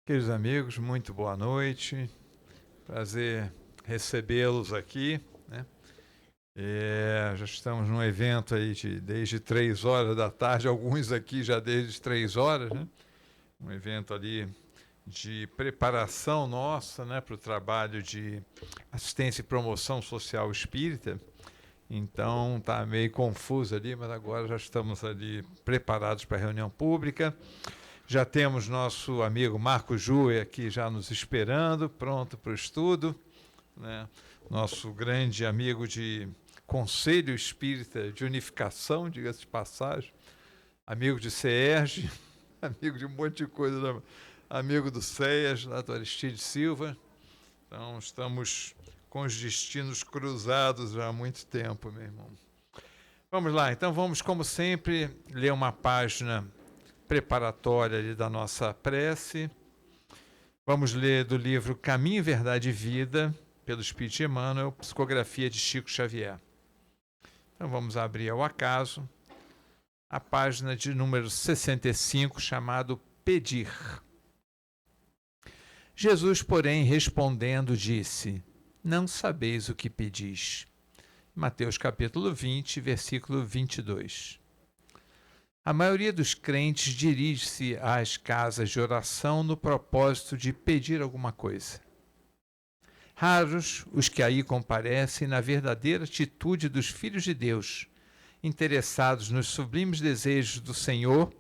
Queridos amigos, muito boa noite. Prazer recebê-los aqui, né? Já estamos num evento aí desde 3 horas da tarde, alguns aqui já desde 3 horas, né? Um evento ali de preparação nossa, né, para o trabalho de assistência e promoção social espírita. Então tá meio confuso ali, mas agora já estamos ali preparados para a reunião pública. Já temos nosso amigo Marco Júe aqui já nos esperando, pronto para o estudo, né? Nosso grande amigo de Conselho Espírita de Unificação, diga-se de passagem, amigo de CERJ, amigo de um monte de coisa, né? Amigo do CEAS, lá do Aristide Silva. Então, estamos com os destinos cruzados já há muito tempo, meu irmão. Vamos lá, então vamos, como sempre, ler uma página preparatória ali da nossa prece. Vamos ler do livro Caminho, Verdade e Vida, pelo Espírito de Emmanuel, psicografia de Chico Xavier. Então vamos abrir ao acaso a página de número 65, chamado Pedir. Jesus, porém, respondendo, disse: Não sabeis o que pedis. Mateus capítulo 20, versículo 22. A maioria dos crentes dirige-se às casas de oração no propósito de pedir alguma coisa. Raros os que aí comparecem na verdadeira atitude dos filhos de Deus, interessados nos sublimes desejos do Senhor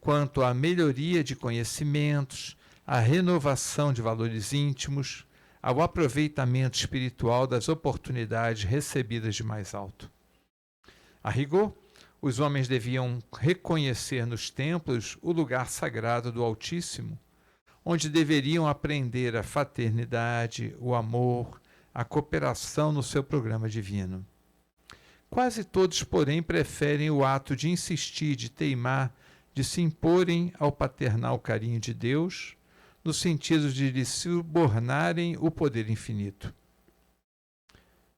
quanto à melhoria de conhecimentos, à renovação de valores íntimos, ao aproveitamento espiritual das oportunidades recebidas de mais alto. A rigor, os homens deviam reconhecer nos templos o lugar sagrado do Altíssimo, onde deveriam aprender a fraternidade, o amor, a cooperação no seu programa divino. Quase todos, porém, preferem o ato de insistir, de teimar, de se imporem ao paternal carinho de Deus, no sentido de lhe subornarem o poder infinito.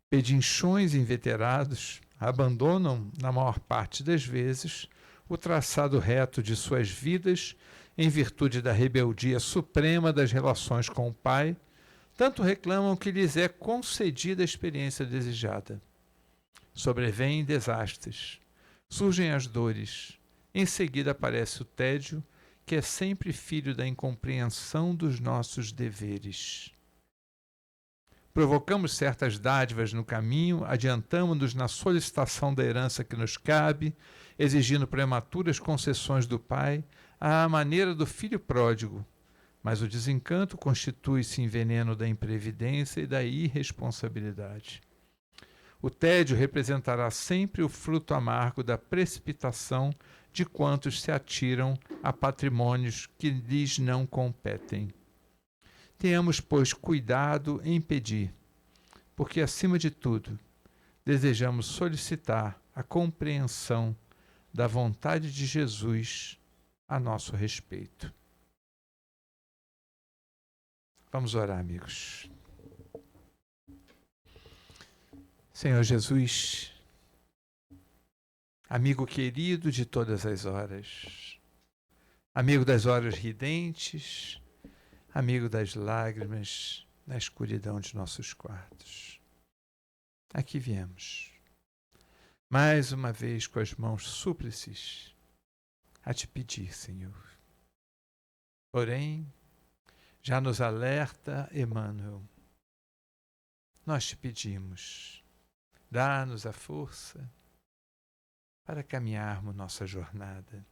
Pedinchões inveterados abandonam, na maior parte das vezes, o traçado reto de suas vidas em virtude da rebeldia suprema das relações com o Pai, tanto reclamam que lhes é concedida a experiência desejada. Sobrevêm desastres, surgem as dores, em seguida aparece o tédio, que é sempre filho da incompreensão dos nossos deveres. Provocamos certas dádivas no caminho, adiantamo-nos na solicitação da herança que nos cabe, exigindo prematuras concessões do Pai, à maneira do filho pródigo. Mas o desencanto constitui-se em veneno da imprevidência e da irresponsabilidade. O tédio representará sempre o fruto amargo da precipitação de quantos se atiram a patrimônios que lhes não competem. Tenhamos, pois, cuidado em pedir, porque, acima de tudo, desejamos solicitar a compreensão da vontade de Jesus a nosso respeito. Vamos orar, amigos. Senhor Jesus, amigo querido de todas as horas, amigo das horas ridentes, amigo das lágrimas na escuridão de nossos quartos. Aqui viemos, mais uma vez com as mãos súplices, a te pedir, Senhor. Porém, já nos alerta Emmanuel. Nós te pedimos, dá-nos a força para caminharmos nossa jornada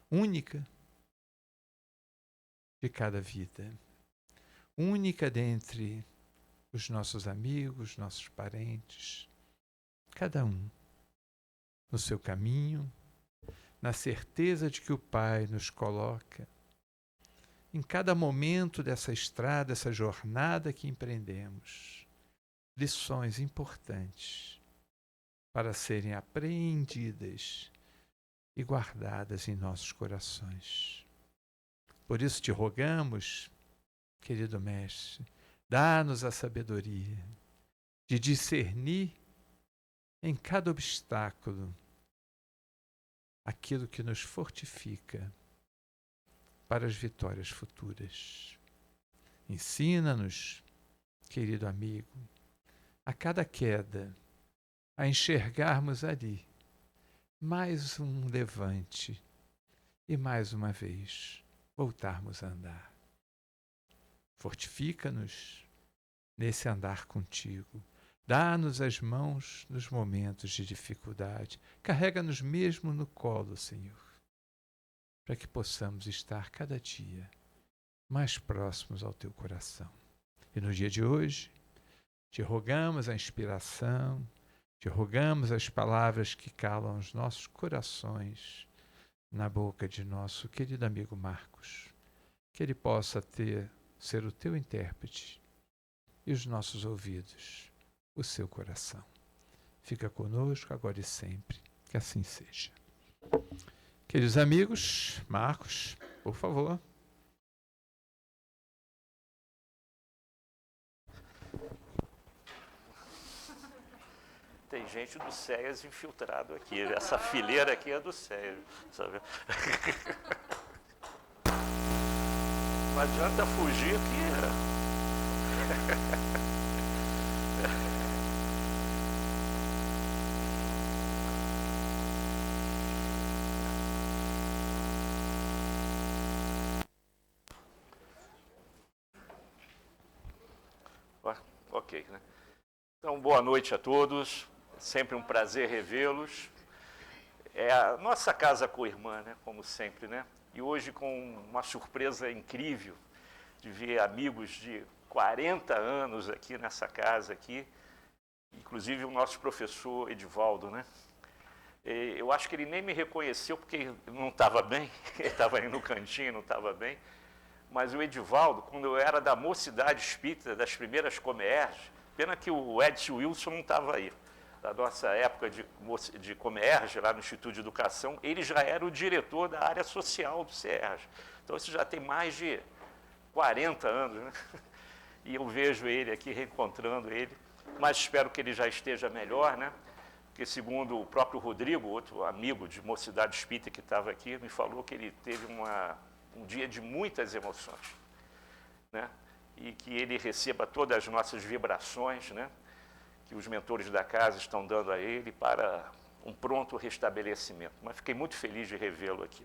única de cada vida, única dentre os nossos amigos, nossos parentes, cada um no seu caminho, na certeza de que o Pai nos coloca em cada momento dessa estrada, essa jornada que empreendemos, lições importantes para serem apreendidas e guardadas em nossos corações. Por isso te rogamos, querido Mestre, dá-nos a sabedoria de discernir em cada obstáculo aquilo que nos fortifica para as vitórias futuras. Ensina-nos, querido amigo, a cada queda, a enxergarmos ali mais um levante e mais uma vez voltarmos a andar. Fortifica-nos nesse andar contigo. Dá-nos as mãos nos momentos de dificuldade. Carrega-nos mesmo no colo, Senhor, para que possamos estar cada dia mais próximos ao teu coração. E no dia de hoje, te rogamos a inspiração, te rogamos as palavras que calam os nossos corações na boca de nosso querido amigo Marcos, que ele possa ser o teu intérprete e os nossos ouvidos, o seu coração. Fica conosco agora e sempre, que assim seja. Queridos amigos, Marcos, por favor. Tem gente do SEAS infiltrado aqui. Essa fileira aqui é do SEAS, sabe? Não adianta fugir que... Ok, né? Então, boa noite a todos. Sempre um prazer revê-los. É a nossa casa co-irmã, né? Como sempre, né? E hoje com uma surpresa incrível de ver amigos de 40 anos aqui nessa casa aqui, inclusive o nosso professor Edivaldo, né? Eu acho que ele nem me reconheceu porque não estava bem, ele estava aí no cantinho, não estava bem. Mas o Edivaldo, quando eu era da Mocidade Espírita, das primeiras Comerges, pena que o Edson Wilson não estava aí, da nossa época de Comerge, lá no Instituto de Educação, ele já era o diretor da área social do SERJ. Então, isso já tem mais de 40 anos, né? E eu vejo ele aqui, reencontrando ele, mas espero que ele já esteja melhor, né? Porque, segundo o próprio Rodrigo, outro amigo de Mocidade Espírita que estava aqui, me falou que ele teve um dia de muitas emoções, né? E que ele receba todas as nossas vibrações, né? Que os mentores da casa estão dando a ele para um pronto restabelecimento. Mas fiquei muito feliz de revê-lo aqui.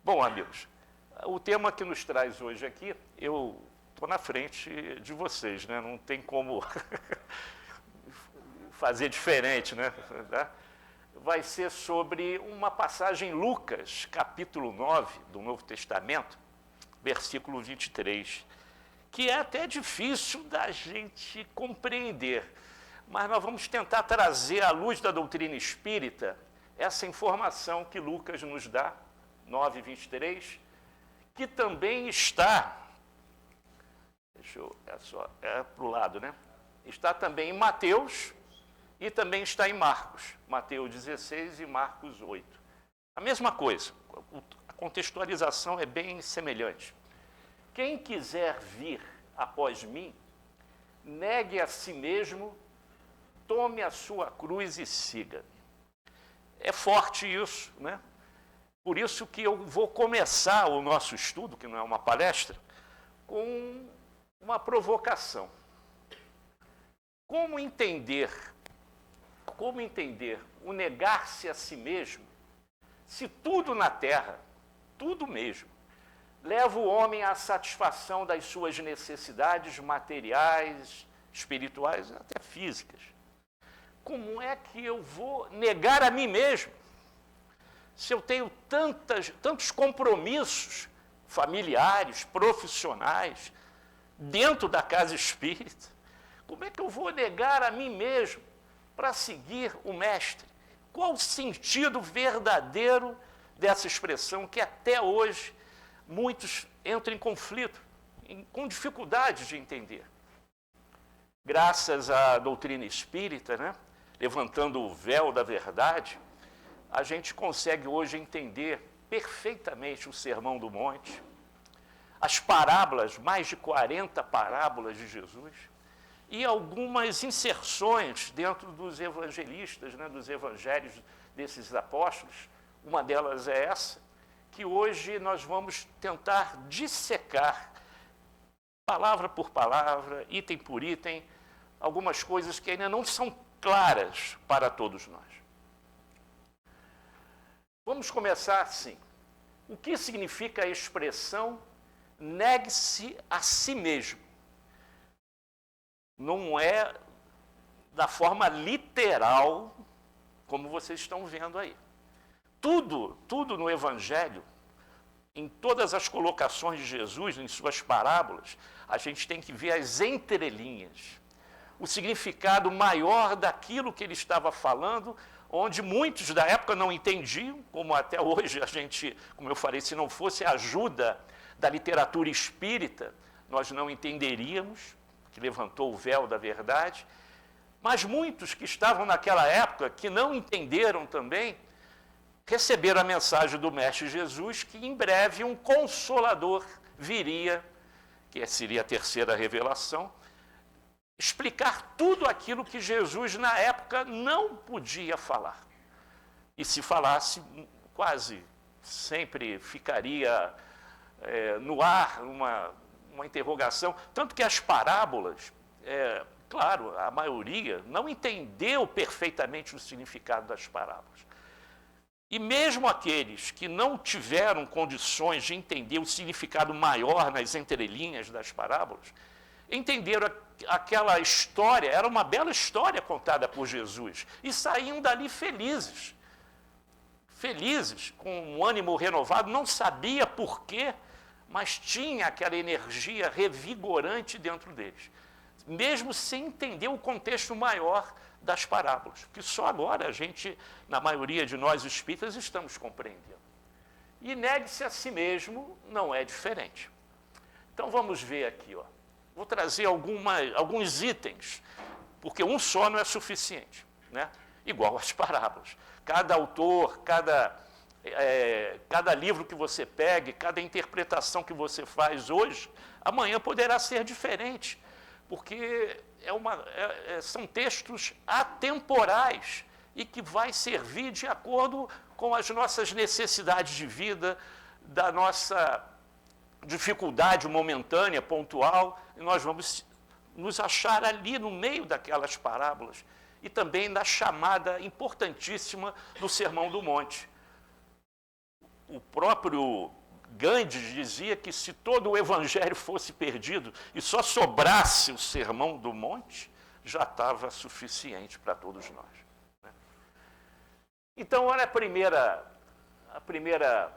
Bom, amigos, o tema que nos traz hoje aqui, eu estou na frente de vocês, né? Não tem como fazer diferente, né? Vai ser sobre uma passagem em Lucas, capítulo 9 do Novo Testamento, versículo 23, que é até difícil da gente compreender, mas nós vamos tentar trazer à luz da doutrina espírita essa informação que Lucas nos dá, 9:23, que também está, para o lado, né? Está também em Mateus e também está em Marcos, Mateus 16 e Marcos 8. A mesma coisa, a contextualização é bem semelhante. Quem quiser vir após mim, negue a si mesmo, tome a sua cruz e siga. É forte isso, né? Por isso que eu vou começar o nosso estudo, que não é uma palestra, com uma provocação. Como entender o negar-se a si mesmo, se tudo na Terra, tudo mesmo, leva o homem à satisfação das suas necessidades materiais, espirituais, até físicas? Como é que eu vou negar a mim mesmo? Se eu tenho tantos compromissos familiares, profissionais, dentro da casa espírita, como é que eu vou negar a mim mesmo para seguir o Mestre? Qual o sentido verdadeiro dessa expressão que até hoje muitos entram em conflito, com dificuldade de entender? Graças à doutrina espírita, né, levantando o véu da verdade, a gente consegue hoje entender perfeitamente o Sermão do Monte, as parábolas, mais de 40 parábolas de Jesus, e algumas inserções dentro dos evangelistas, né, dos evangelhos desses apóstolos. Uma delas é essa, que hoje nós vamos tentar dissecar, palavra por palavra, item por item, algumas coisas que ainda não são claras para todos nós. Vamos começar assim. O que significa a expressão negue-se a si mesmo? Não é da forma literal, como vocês estão vendo aí. Tudo no Evangelho, em todas as colocações de Jesus, em suas parábolas, a gente tem que ver as entrelinhas, o significado maior daquilo que ele estava falando, onde muitos da época não entendiam, como até hoje a gente, como eu falei, se não fosse a ajuda da literatura espírita, nós não entenderíamos, que levantou o véu da verdade, mas muitos que estavam naquela época, que não entenderam também, receberam a mensagem do Mestre Jesus que em breve um Consolador viria, que seria a terceira revelação, explicar tudo aquilo que Jesus na época não podia falar. E se falasse, quase sempre ficaria no ar uma interrogação, tanto que as parábolas, claro, a maioria não entendeu perfeitamente o significado das parábolas. E mesmo aqueles que não tiveram condições de entender o significado maior nas entrelinhas das parábolas, entenderam aquela história, era uma bela história contada por Jesus, e saíam dali felizes, com um ânimo renovado, não sabia por quê, mas tinha aquela energia revigorante dentro deles, mesmo sem entender o contexto maior das parábolas, que só agora a gente, na maioria de nós espíritas, estamos compreendendo. E negue-se a si mesmo não é diferente. Então vamos ver aqui, ó. Vou trazer alguns itens, porque um só não é suficiente, né? Igual às parábolas. Cada autor, cada livro que você pegue, cada interpretação que você faz hoje, amanhã poderá ser diferente, porque são textos atemporais e que vai servir de acordo com as nossas necessidades de vida, da nossa dificuldade momentânea, pontual, e nós vamos nos achar ali no meio daquelas parábolas e também na chamada importantíssima do Sermão do Monte. O próprio Gandhi dizia que se todo o Evangelho fosse perdido e só sobrasse o Sermão do Monte, já estava suficiente para todos nós, né? Então, olha a primeira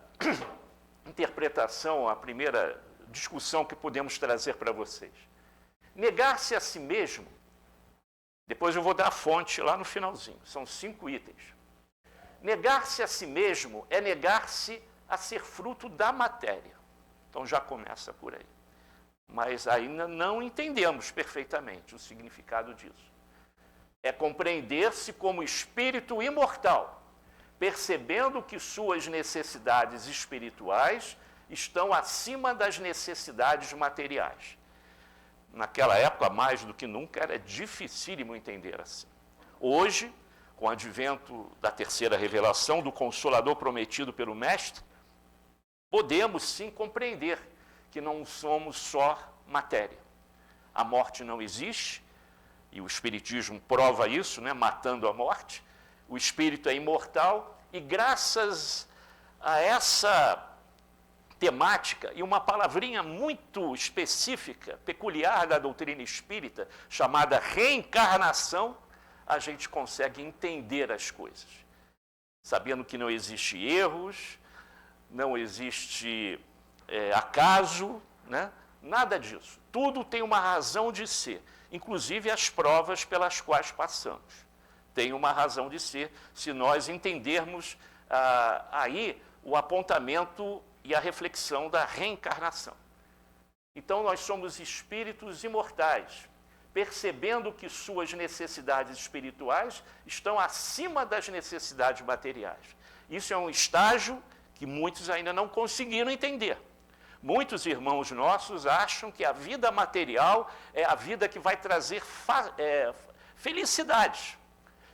interpretação, a primeira discussão que podemos trazer para vocês. Negar-se a si mesmo, depois eu vou dar a fonte lá no finalzinho, são 5 itens. Negar-se a si mesmo é negar-se a ser fruto da matéria. Então já começa por aí. Mas ainda não entendemos perfeitamente o significado disso. É compreender-se como espírito imortal, percebendo que suas necessidades espirituais estão acima das necessidades materiais. Naquela época, mais do que nunca, era dificílimo entender assim. Hoje, com o advento da terceira revelação, do Consolador prometido pelo Mestre, podemos sim compreender que não somos só matéria. A morte não existe, e o Espiritismo prova isso, né, matando a morte. O espírito é imortal, e graças a essa temática e uma palavrinha muito específica, peculiar da doutrina espírita, chamada reencarnação, a gente consegue entender as coisas, sabendo que não existe erros, não existe acaso, né? Nada disso. Tudo tem uma razão de ser, inclusive as provas pelas quais passamos. Tem uma razão de ser, se nós entendermos aí o apontamento e a reflexão da reencarnação. Então, nós somos espíritos imortais, percebendo que suas necessidades espirituais estão acima das necessidades materiais. Isso é um estágio que muitos ainda não conseguiram entender. Muitos irmãos nossos acham que a vida material é a vida que vai trazer felicidade.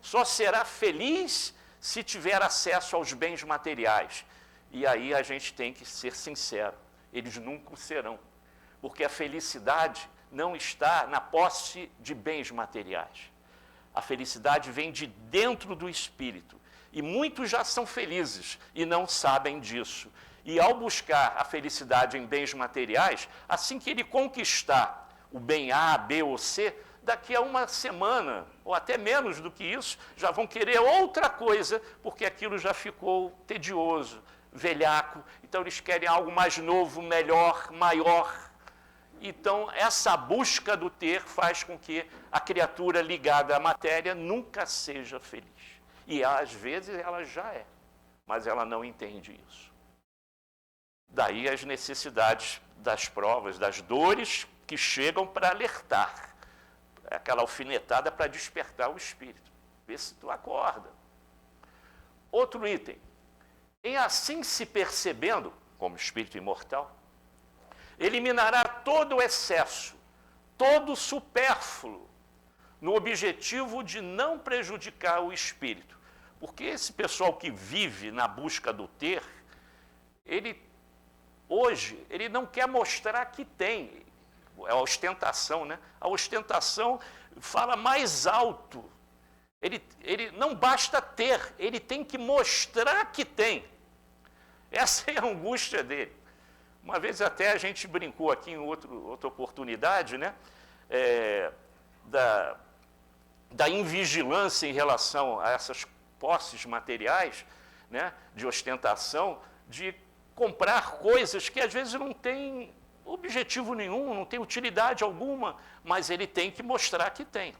Só será feliz se tiver acesso aos bens materiais. E aí a gente tem que ser sincero, eles nunca o serão, porque a felicidade não está na posse de bens materiais. A felicidade vem de dentro do espírito, e muitos já são felizes e não sabem disso. E ao buscar a felicidade em bens materiais, assim que ele conquistar o bem A, B ou C, daqui a uma semana, ou até menos do que isso, já vão querer outra coisa, porque aquilo já ficou tedioso, velhaco. Então eles querem algo mais novo, melhor, maior. Então essa busca do ter faz com que a criatura ligada à matéria nunca seja feliz. E às vezes ela já é, mas ela não entende isso. Daí as necessidades das provas, das dores que chegam para alertar. Aquela alfinetada para despertar o espírito. Vê se tu acorda. Outro item. Em assim se percebendo, como espírito imortal, eliminará todo o excesso, todo o supérfluo, no objetivo de não prejudicar o espírito. Porque esse pessoal que vive na busca do ter, hoje, ele não quer mostrar que tem. É a ostentação, né? A ostentação fala mais alto. Ele não basta ter, ele tem que mostrar que tem. Essa é a angústia dele. Uma vez até a gente brincou aqui em outra oportunidade, né? Da invigilância em relação a essas posses materiais, né? De ostentação, de comprar coisas que às vezes não têm objetivo nenhum, não tem utilidade alguma, mas ele tem que mostrar que tem,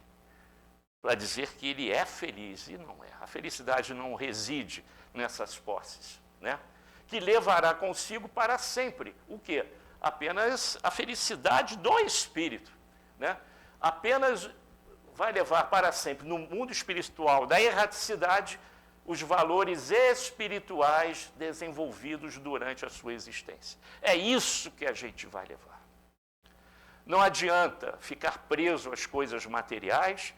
para dizer que ele é feliz, e não é. A felicidade não reside nessas posses, né? Que levará consigo para sempre. O quê? Apenas a felicidade do espírito, né? Apenas vai levar para sempre, no mundo espiritual da erraticidade, os valores espirituais desenvolvidos durante a sua existência. É isso que a gente vai levar. Não adianta ficar preso às coisas materiais,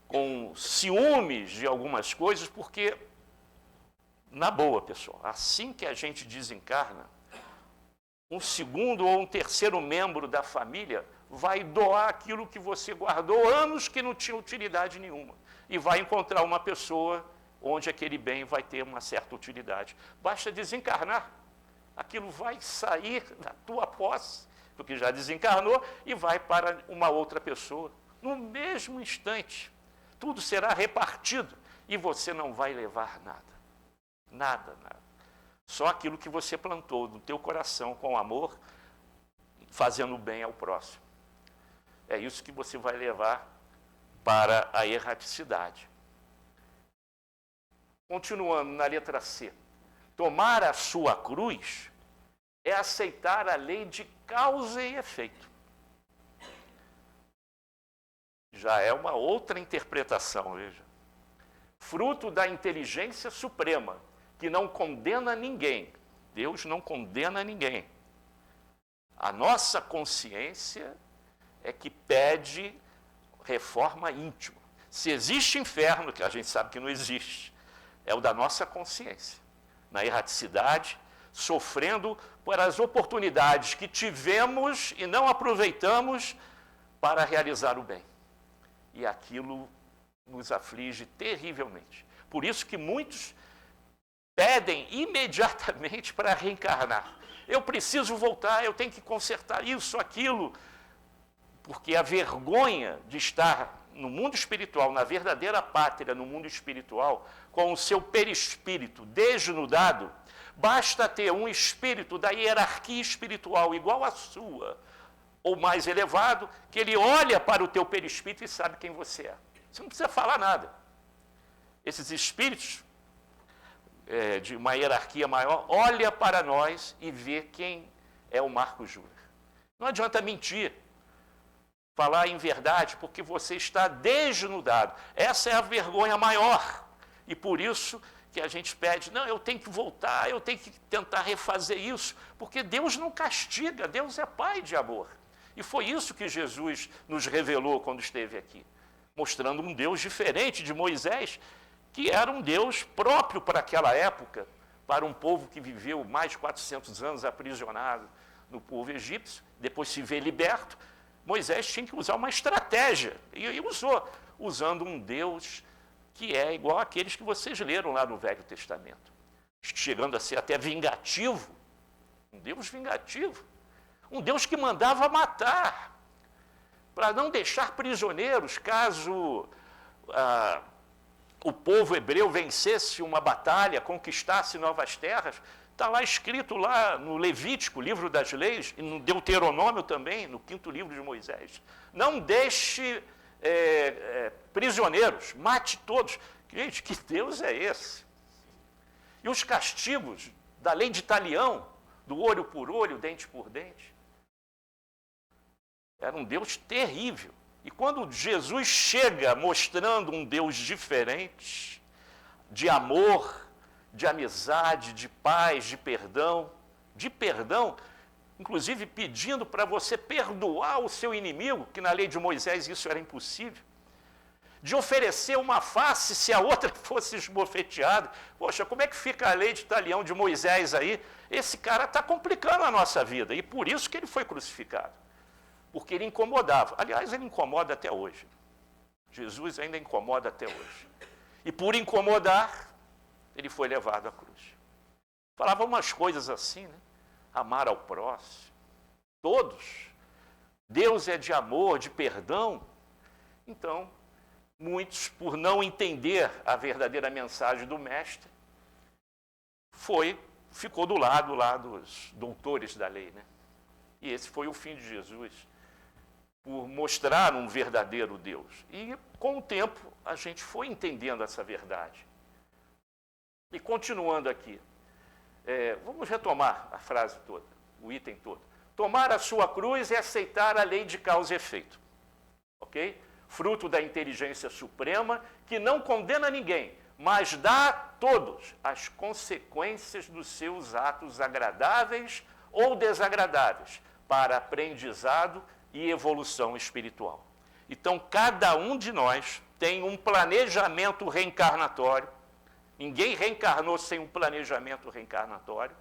com ciúmes de algumas coisas, porque, na boa, pessoal, assim que a gente desencarna, um segundo ou um terceiro membro da família vai doar aquilo que você guardou anos que não tinha utilidade nenhuma. E vai encontrar uma pessoa onde aquele bem vai ter uma certa utilidade. Basta desencarnar. Aquilo vai sair da tua posse, porque já desencarnou, e vai para uma outra pessoa. No mesmo instante, tudo será repartido e você não vai levar nada. Nada, nada. Só aquilo que você plantou no teu coração com amor, fazendo bem ao próximo. É isso que você vai levar para a erraticidade. Continuando na letra C. Tomar a sua cruz é aceitar a lei de causa e efeito. Já é uma outra interpretação, veja. Fruto da inteligência suprema, que não condena ninguém. Deus não condena ninguém. A nossa consciência é que pede reforma íntima. Se existe inferno, que a gente sabe que não existe, é o da nossa consciência. Na erraticidade, sofrendo por as oportunidades que tivemos e não aproveitamos para realizar o bem. E aquilo nos aflige terrivelmente. Por isso que muitos pedem imediatamente para reencarnar. Eu preciso voltar, eu tenho que consertar isso, aquilo, porque a vergonha de estar no mundo espiritual, na verdadeira pátria, no mundo espiritual, com o seu perispírito desnudado, basta ter um espírito da hierarquia espiritual igual à sua, ou mais elevado, que ele olha para o teu perispírito e sabe quem você é. Você não precisa falar nada. Esses espíritos de uma hierarquia maior, olha para nós e vê quem é o Marco Júnior. Não adianta mentir, falar em verdade, porque você está desnudado. Essa é a vergonha maior. E por isso que a gente pede, não, eu tenho que voltar, eu tenho que tentar refazer isso, porque Deus não castiga, Deus é Pai de amor. E foi isso que Jesus nos revelou quando esteve aqui, mostrando um Deus diferente de Moisés, que era um Deus próprio para aquela época, para um povo que viveu mais de 400 anos aprisionado no povo egípcio, depois se vê liberto, Moisés tinha que usar uma estratégia, e usou, usando um Deus que é igual àqueles que vocês leram lá no Velho Testamento, chegando a ser até vingativo, um Deus vingativo, um Deus que mandava matar, para não deixar prisioneiros caso o povo hebreu vencesse uma batalha, conquistasse novas terras. Está lá escrito lá no Levítico, livro das leis, e no Deuteronômio também, no 5º livro de Moisés. Não deixe prisioneiros, mate todos. Gente, que Deus é esse? E os castigos da lei de Talião, do olho por olho, dente por dente. Era um Deus terrível. E quando Jesus chega mostrando um Deus diferente, de amor, de amizade, de paz, de perdão, inclusive pedindo para você perdoar o seu inimigo, que na lei de Moisés isso era impossível, de oferecer uma face se a outra fosse esbofeteada. Poxa, como é que fica a lei de Talião de Moisés aí? Esse cara está complicando a nossa vida, e por isso que ele foi crucificado. Porque ele incomodava. Aliás, ele incomoda até hoje. Jesus ainda incomoda até hoje. E por incomodar, ele foi levado à cruz. Falava umas coisas assim, né? Amar ao próximo. Todos. Deus é de amor, de perdão. Então, muitos, por não entender a verdadeira mensagem do Mestre, ficou do lado lá dos doutores da lei, né? E esse foi o fim de Jesus, por mostrar um verdadeiro Deus. E, com o tempo, a gente foi entendendo essa verdade. E, continuando aqui, vamos retomar a frase toda, o item todo. Tomar a sua cruz é aceitar a lei de causa e efeito. Ok? Fruto da inteligência suprema, que não condena ninguém, mas dá a todos as consequências dos seus atos agradáveis ou desagradáveis, para aprendizado e evolução espiritual. Então, cada um de nós tem um planejamento reencarnatório. Ninguém reencarnou sem um planejamento reencarnatório,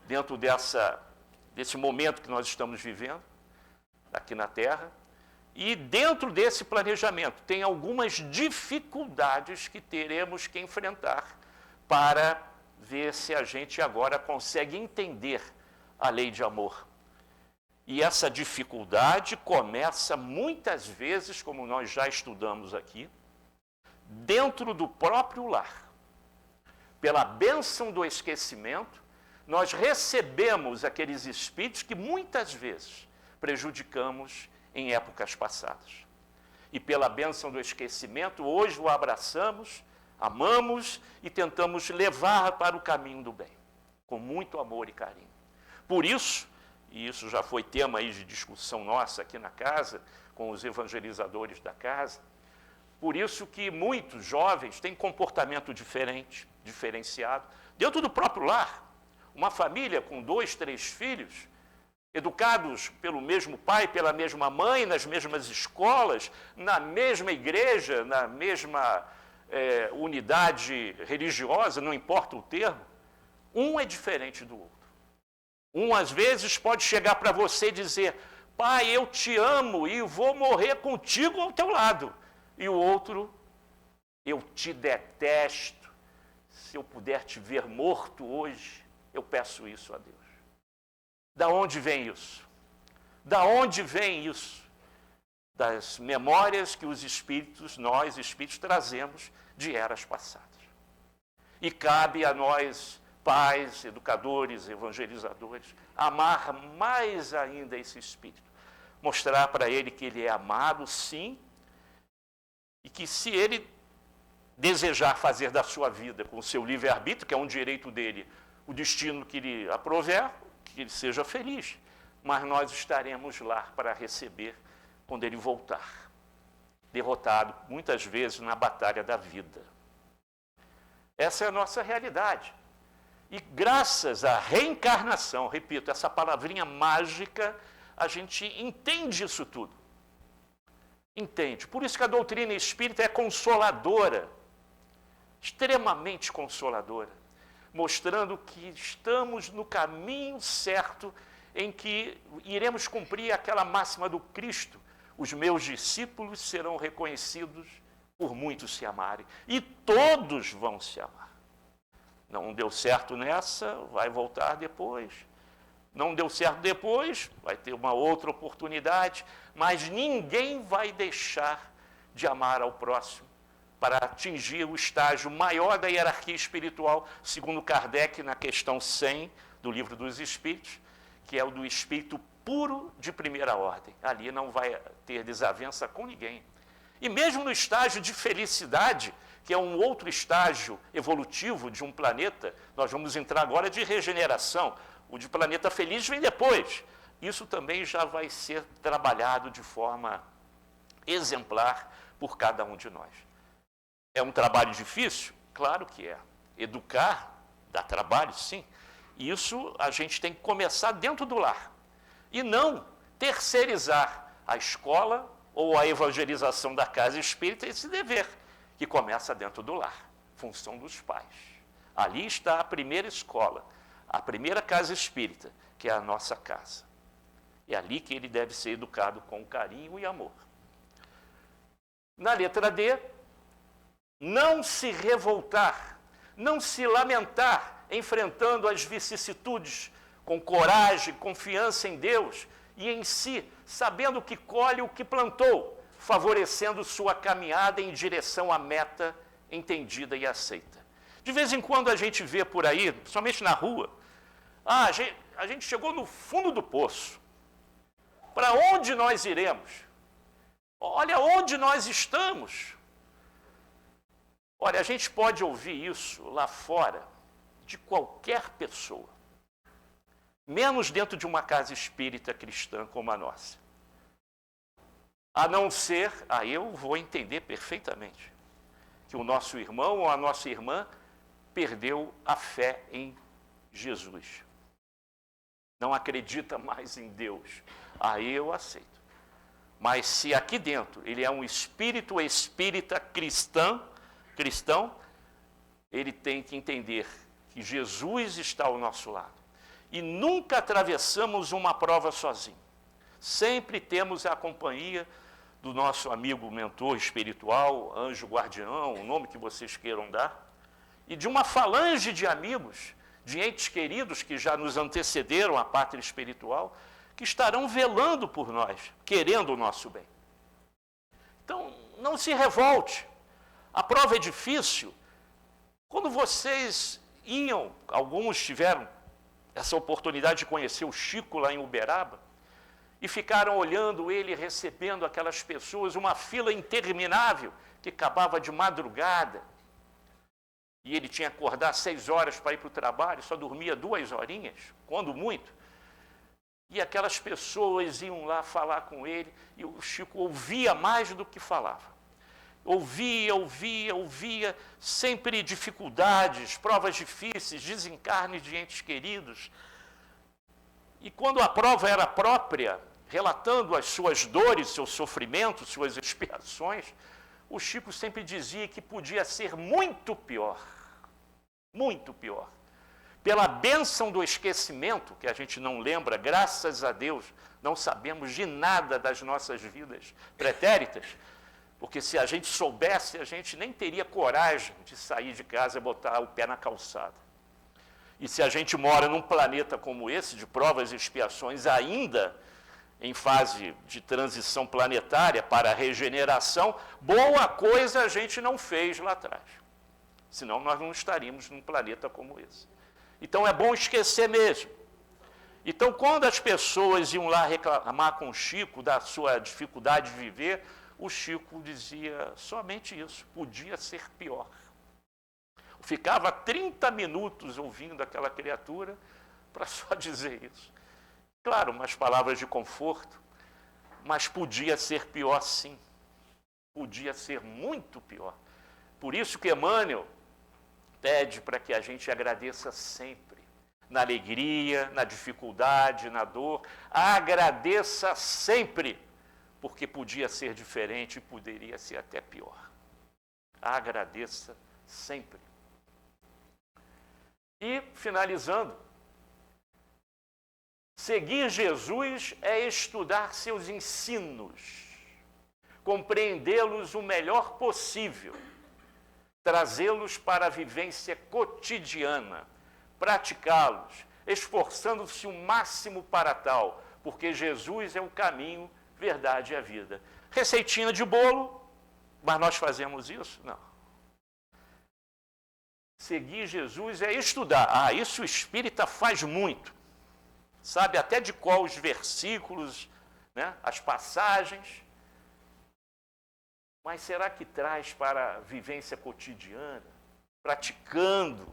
dentro desse momento que nós estamos vivendo, aqui na Terra. E dentro desse planejamento tem algumas dificuldades que teremos que enfrentar para ver se a gente agora consegue entender a lei de amor. E essa dificuldade começa muitas vezes, como nós já estudamos aqui, dentro do próprio lar. Pela bênção do esquecimento, nós recebemos aqueles espíritos que muitas vezes prejudicamos em épocas passadas. E pela bênção do esquecimento, hoje o abraçamos, amamos e tentamos levar para o caminho do bem, com muito amor e carinho. Por isso, e isso já foi tema aí de discussão nossa aqui na casa, com os evangelizadores da casa, por isso que muitos jovens têm comportamento diferenciado, dentro do próprio lar. Uma família com 2, 3 filhos, educados pelo mesmo pai, pela mesma mãe, nas mesmas escolas, na mesma igreja, na mesma unidade religiosa, não importa o termo, um é diferente do outro. Um, às vezes, pode chegar para você e dizer, pai, eu te amo e vou morrer contigo ao teu lado. E o outro, eu te detesto, se eu puder te ver morto hoje, eu peço isso a Deus. Da onde vem isso? Da onde vem isso? Das memórias que os espíritos, nós espíritos, trazemos de eras passadas. E cabe a nós, pais, educadores, evangelizadores, amar mais ainda esse espírito. Mostrar para ele que ele é amado, sim, e que se ele desejar fazer da sua vida, com o seu livre-arbítrio, que é um direito dele, o destino que lhe aprover, que ele seja feliz. Mas nós estaremos lá para receber quando ele voltar, derrotado muitas vezes na batalha da vida. Essa é a nossa realidade. E graças à reencarnação, repito, essa palavrinha mágica, a gente entende isso tudo. Entende. Por isso que a doutrina espírita é consoladora, extremamente consoladora. mostrando que estamos no caminho certo em que iremos cumprir aquela máxima do Cristo: os meus discípulos serão reconhecidos por muitos se amarem, e todos vão se amar. Não deu certo nessa, vai voltar depois. Não deu certo depois, vai ter uma outra oportunidade, mas ninguém vai deixar de amar ao próximo para atingir o estágio maior da hierarquia espiritual, segundo Kardec, na questão 100 do Livro dos Espíritos, que é o do espírito puro de primeira ordem. Ali não vai ter desavença com ninguém. E mesmo no estágio de felicidade, que é um outro estágio evolutivo de um planeta, nós vamos entrar agora de regeneração. O de planeta feliz vem depois. Isso também já vai ser trabalhado de forma exemplar por cada um de nós. É um trabalho difícil? Claro que é. Educar dá trabalho, sim. E isso a gente tem que começar dentro do lar. E não terceirizar a escola ou a evangelização da casa espírita, esse dever, que começa dentro do lar, função dos pais. Ali está a primeira escola, a primeira casa espírita, que é a nossa casa. É ali que ele deve ser educado com carinho e amor. Na letra D, não se revoltar, não se lamentar, enfrentando as vicissitudes com coragem, confiança em Deus e em si, sabendo que colhe o que plantou, favorecendo sua caminhada em direção à meta entendida e aceita. De vez em quando a gente vê por aí, principalmente na rua, a gente chegou no fundo do poço. Para onde nós iremos? Olha onde nós estamos. Olha, a gente pode ouvir isso lá fora de qualquer pessoa, menos dentro de uma casa espírita cristã como a nossa. A não ser, eu vou entender perfeitamente, que o nosso irmão ou a nossa irmã perdeu a fé em Jesus. Não acredita mais em Deus. Aí eu aceito. Mas se aqui dentro ele é um espírito espírita cristão, ele tem que entender que Jesus está ao nosso lado. E nunca atravessamos uma prova sozinho. Sempre temos a companhia do nosso amigo mentor espiritual, anjo guardião, o nome que vocês queiram dar, e de uma falange de amigos, de entes queridos que já nos antecederam à pátria espiritual, que estarão velando por nós, querendo o nosso bem. Então, não se revolte. A prova é difícil. Quando vocês iam, alguns tiveram essa oportunidade de conhecer o Chico lá em Uberaba, e ficaram olhando ele recebendo aquelas pessoas, uma fila interminável, que acabava de madrugada, e ele tinha que acordar 6 horas para ir para o trabalho, só dormia 2 horinhas, quando muito. E aquelas pessoas iam lá falar com ele, e o Chico ouvia mais do que falava. Ouvia, sempre dificuldades, provas difíceis, desencarne de entes queridos. E quando a prova era própria, relatando as suas dores, seus sofrimentos, suas expiações, o Chico sempre dizia que podia ser muito pior. Muito pior. Pela bênção do esquecimento, que a gente não lembra, graças a Deus, não sabemos de nada das nossas vidas pretéritas, porque se a gente soubesse, a gente nem teria coragem de sair de casa e botar o pé na calçada. E se a gente mora num planeta como esse, de provas e expiações, ainda em fase de transição planetária para a regeneração, boa coisa a gente não fez lá atrás. Senão nós não estaríamos num planeta como esse. Então é bom esquecer mesmo. Então, quando as pessoas iam lá reclamar com o Chico da sua dificuldade de viver, o Chico dizia somente isso: podia ser pior. Ficava 30 minutos ouvindo aquela criatura para só dizer isso. Claro, umas palavras de conforto, mas podia ser pior sim. Podia ser muito pior. Por isso que Emmanuel pede para que a gente agradeça sempre. Na alegria, na dificuldade, na dor. Agradeça sempre, porque podia ser diferente e poderia ser até pior. Agradeça sempre. E, finalizando, seguir Jesus é estudar seus ensinos, compreendê-los o melhor possível, trazê-los para a vivência cotidiana, praticá-los, esforçando-se o máximo para tal, porque Jesus é o caminho, verdade e a vida. Receitinha de bolo, mas nós fazemos isso? Não. Seguir Jesus é estudar. Ah, isso o espírita faz muito. Sabe até de qual os versículos, né, as passagens. Mas será que traz para a vivência cotidiana, praticando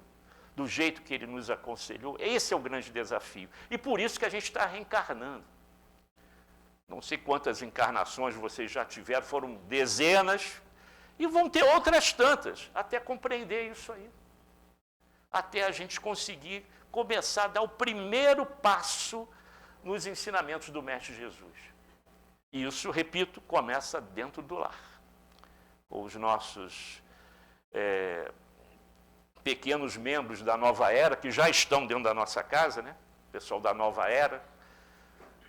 do jeito que ele nos aconselhou? Esse é o grande desafio. E por isso que a gente está reencarnando. Não sei quantas encarnações vocês já tiveram, foram dezenas, e vão ter outras tantas, até compreender isso aí. Até a gente conseguir começar a dar o primeiro passo nos ensinamentos do Mestre Jesus. E isso, repito, começa dentro do lar. Os nossos pequenos membros da nova era, que já estão dentro da nossa casa, né? Pessoal da nova era,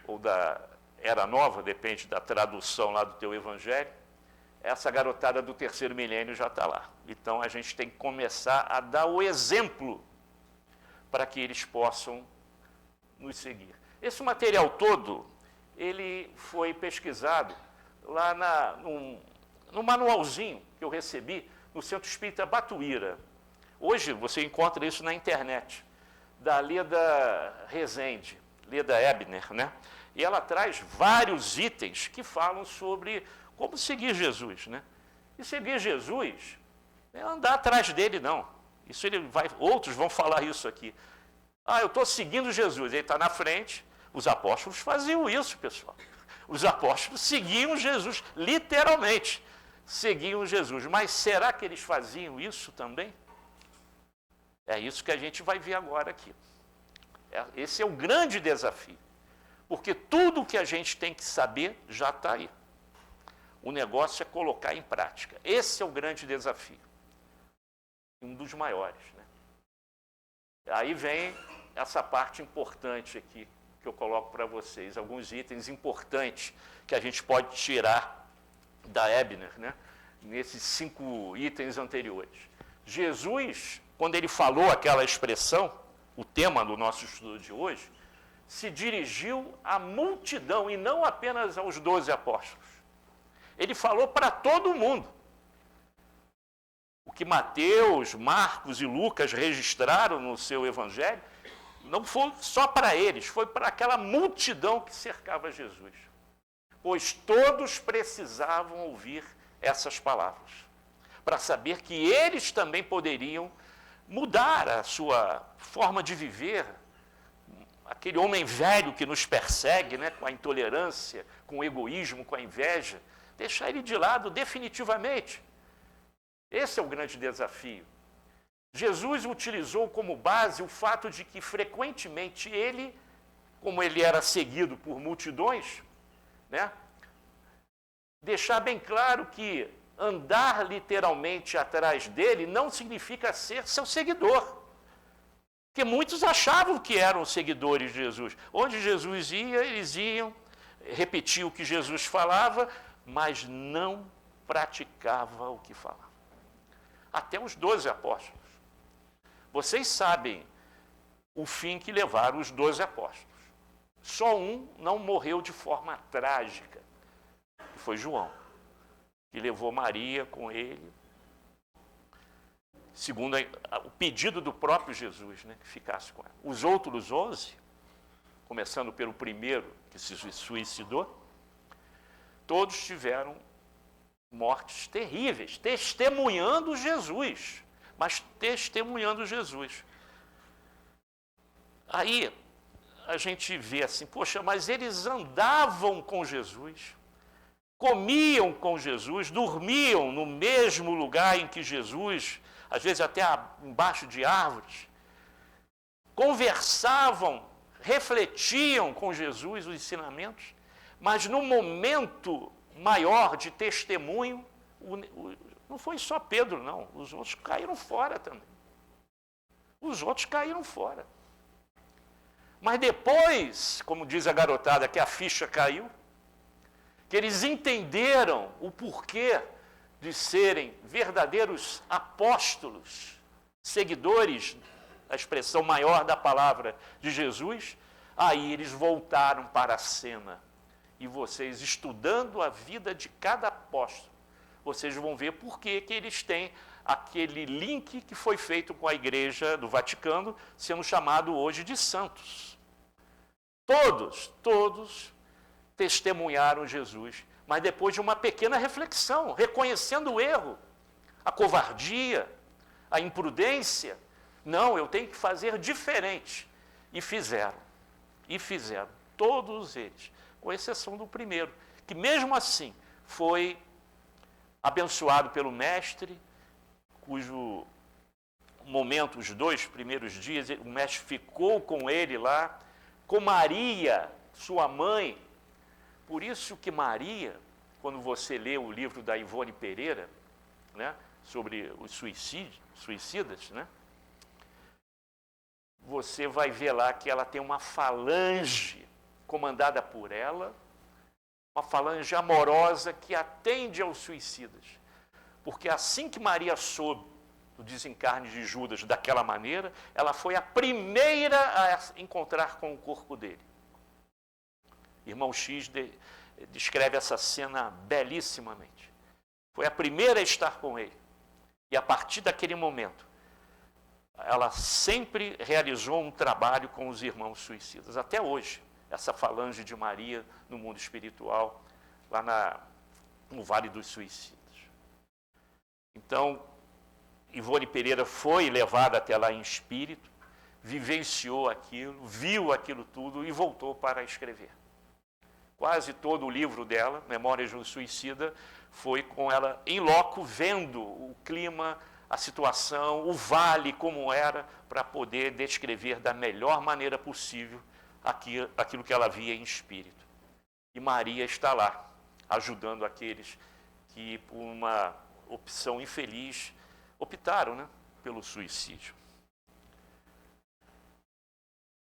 ou da era nova, depende da tradução lá do teu evangelho, essa garotada do terceiro milênio já está lá. Então, a gente tem que começar a dar o exemplo para que eles possam nos seguir. Esse material todo, ele foi pesquisado lá no manualzinho que eu recebi no Centro Espírita Batuíra. Hoje, você encontra isso na internet, da Leda Rezende, Leda Ebner, né? E ela traz vários itens que falam sobre como seguir Jesus, né? E seguir Jesus não é andar atrás dele, não. Isso ele vai, outros vão falar isso aqui. Ah, eu estou seguindo Jesus, ele está na frente. Os apóstolos faziam isso, pessoal. Os apóstolos seguiam Jesus, literalmente. Seguiam Jesus. Mas será que eles faziam isso também? É isso que a gente vai ver agora aqui. Esse é o grande desafio. Porque tudo o que a gente tem que saber já está aí. O negócio é colocar em prática. Esse é o grande desafio. Um dos maiores, né? Aí vem essa parte importante aqui, que eu coloco para vocês. Alguns itens importantes que a gente pode tirar da Ebner, né? Nesses 5 itens anteriores. Jesus, quando ele falou aquela expressão, o tema do nosso estudo de hoje, se dirigiu à multidão e não apenas aos 12 apóstolos. Ele falou para todo mundo. O que Mateus, Marcos e Lucas registraram no seu evangelho, não foi só para eles, foi para aquela multidão que cercava Jesus. Pois todos precisavam ouvir essas palavras, para saber que eles também poderiam mudar a sua forma de viver. Aquele homem velho que nos persegue, né, com a intolerância, com o egoísmo, com a inveja, deixar ele de lado definitivamente. Esse é o grande desafio. Jesus utilizou como base o fato de que, frequentemente, ele, como ele era seguido por multidões, né, deixar bem claro que andar literalmente atrás dele não significa ser seu seguidor. Porque muitos achavam que eram seguidores de Jesus. Onde Jesus ia, eles iam, repetiam o que Jesus falava, mas não praticava o que falava. Até os 12 apóstolos. Vocês sabem o fim que levaram os 12 apóstolos. Só um não morreu de forma trágica, que foi João, que levou Maria com ele, segundo o pedido do próprio Jesus, né, que ficasse com ela. Os outros 11, começando pelo primeiro, que se suicidou, todos tiveram mortes terríveis, testemunhando Jesus, mas testemunhando Jesus. Aí a gente vê assim, poxa, mas eles andavam com Jesus, comiam com Jesus, dormiam no mesmo lugar em que Jesus, às vezes até embaixo de árvores, conversavam, refletiam com Jesus os ensinamentos, mas no momento maior de testemunho, não foi só Pedro, não, os outros caíram fora também. Os outros caíram fora. Mas depois, como diz a garotada, que a ficha caiu, que eles entenderam o porquê de serem verdadeiros apóstolos, seguidores, a expressão maior da palavra de Jesus, aí eles voltaram para a cena. E vocês, estudando a vida de cada apóstolo, vocês vão ver por que eles têm aquele link que foi feito com a Igreja do Vaticano, sendo chamado hoje de santos. Todos testemunharam Jesus, mas depois de uma pequena reflexão, reconhecendo o erro, a covardia, a imprudência. Não, eu tenho que fazer diferente. E fizeram, todos eles, com exceção do primeiro, que mesmo assim foi abençoado pelo mestre, cujo momento, os 2 primeiros dias, o mestre ficou com ele lá, com Maria, sua mãe. Por isso que Maria, quando você lê o livro da Ivone Pereira, né, sobre os suicidas, né, você vai ver lá que ela tem uma falange comandada por ela, uma falange amorosa que atende aos suicidas. Porque assim que Maria soube do desencarne de Judas daquela maneira, ela foi a primeira a encontrar com o corpo dele. Irmão X descreve essa cena belíssimamente. Foi a primeira a estar com ele. E a partir daquele momento, ela sempre realizou um trabalho com os irmãos suicidas. Até hoje, essa falange de Maria no mundo espiritual, lá no Vale dos Suicidas. Então, Ivone Pereira foi levada até lá em espírito, vivenciou aquilo, viu aquilo tudo e voltou para escrever. Quase todo o livro dela, Memórias de um Suicida, foi com ela em loco, vendo o clima, a situação, o vale como era, para poder descrever da melhor maneira possível aquilo que ela via em espírito. E Maria está lá, ajudando aqueles que, por uma opção infeliz, optaram, né, pelo suicídio.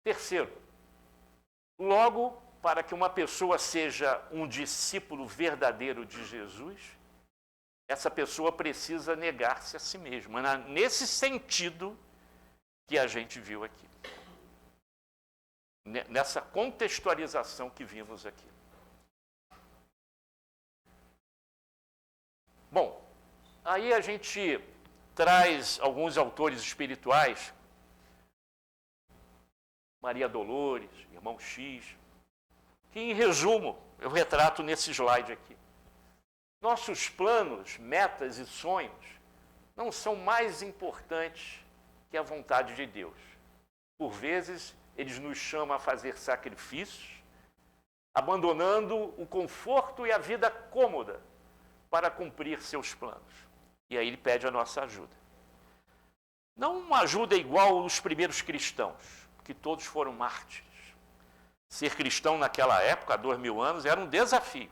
Terceiro, logo, para que uma pessoa seja um discípulo verdadeiro de Jesus, essa pessoa precisa negar-se a si mesma, nesse sentido que a gente viu aqui. Nessa contextualização que vimos aqui. Bom, aí a gente traz alguns autores espirituais, Maria Dolores, Irmão X, que, em resumo, eu retrato nesse slide aqui. Nossos planos, metas e sonhos não são mais importantes que a vontade de Deus. Por vezes, eles nos chamam a fazer sacrifícios, abandonando o conforto e a vida cômoda para cumprir seus planos. E aí ele pede a nossa ajuda. Não uma ajuda igual aos primeiros cristãos, que todos foram mártires. Ser cristão naquela época, há 2000 anos, era um desafio.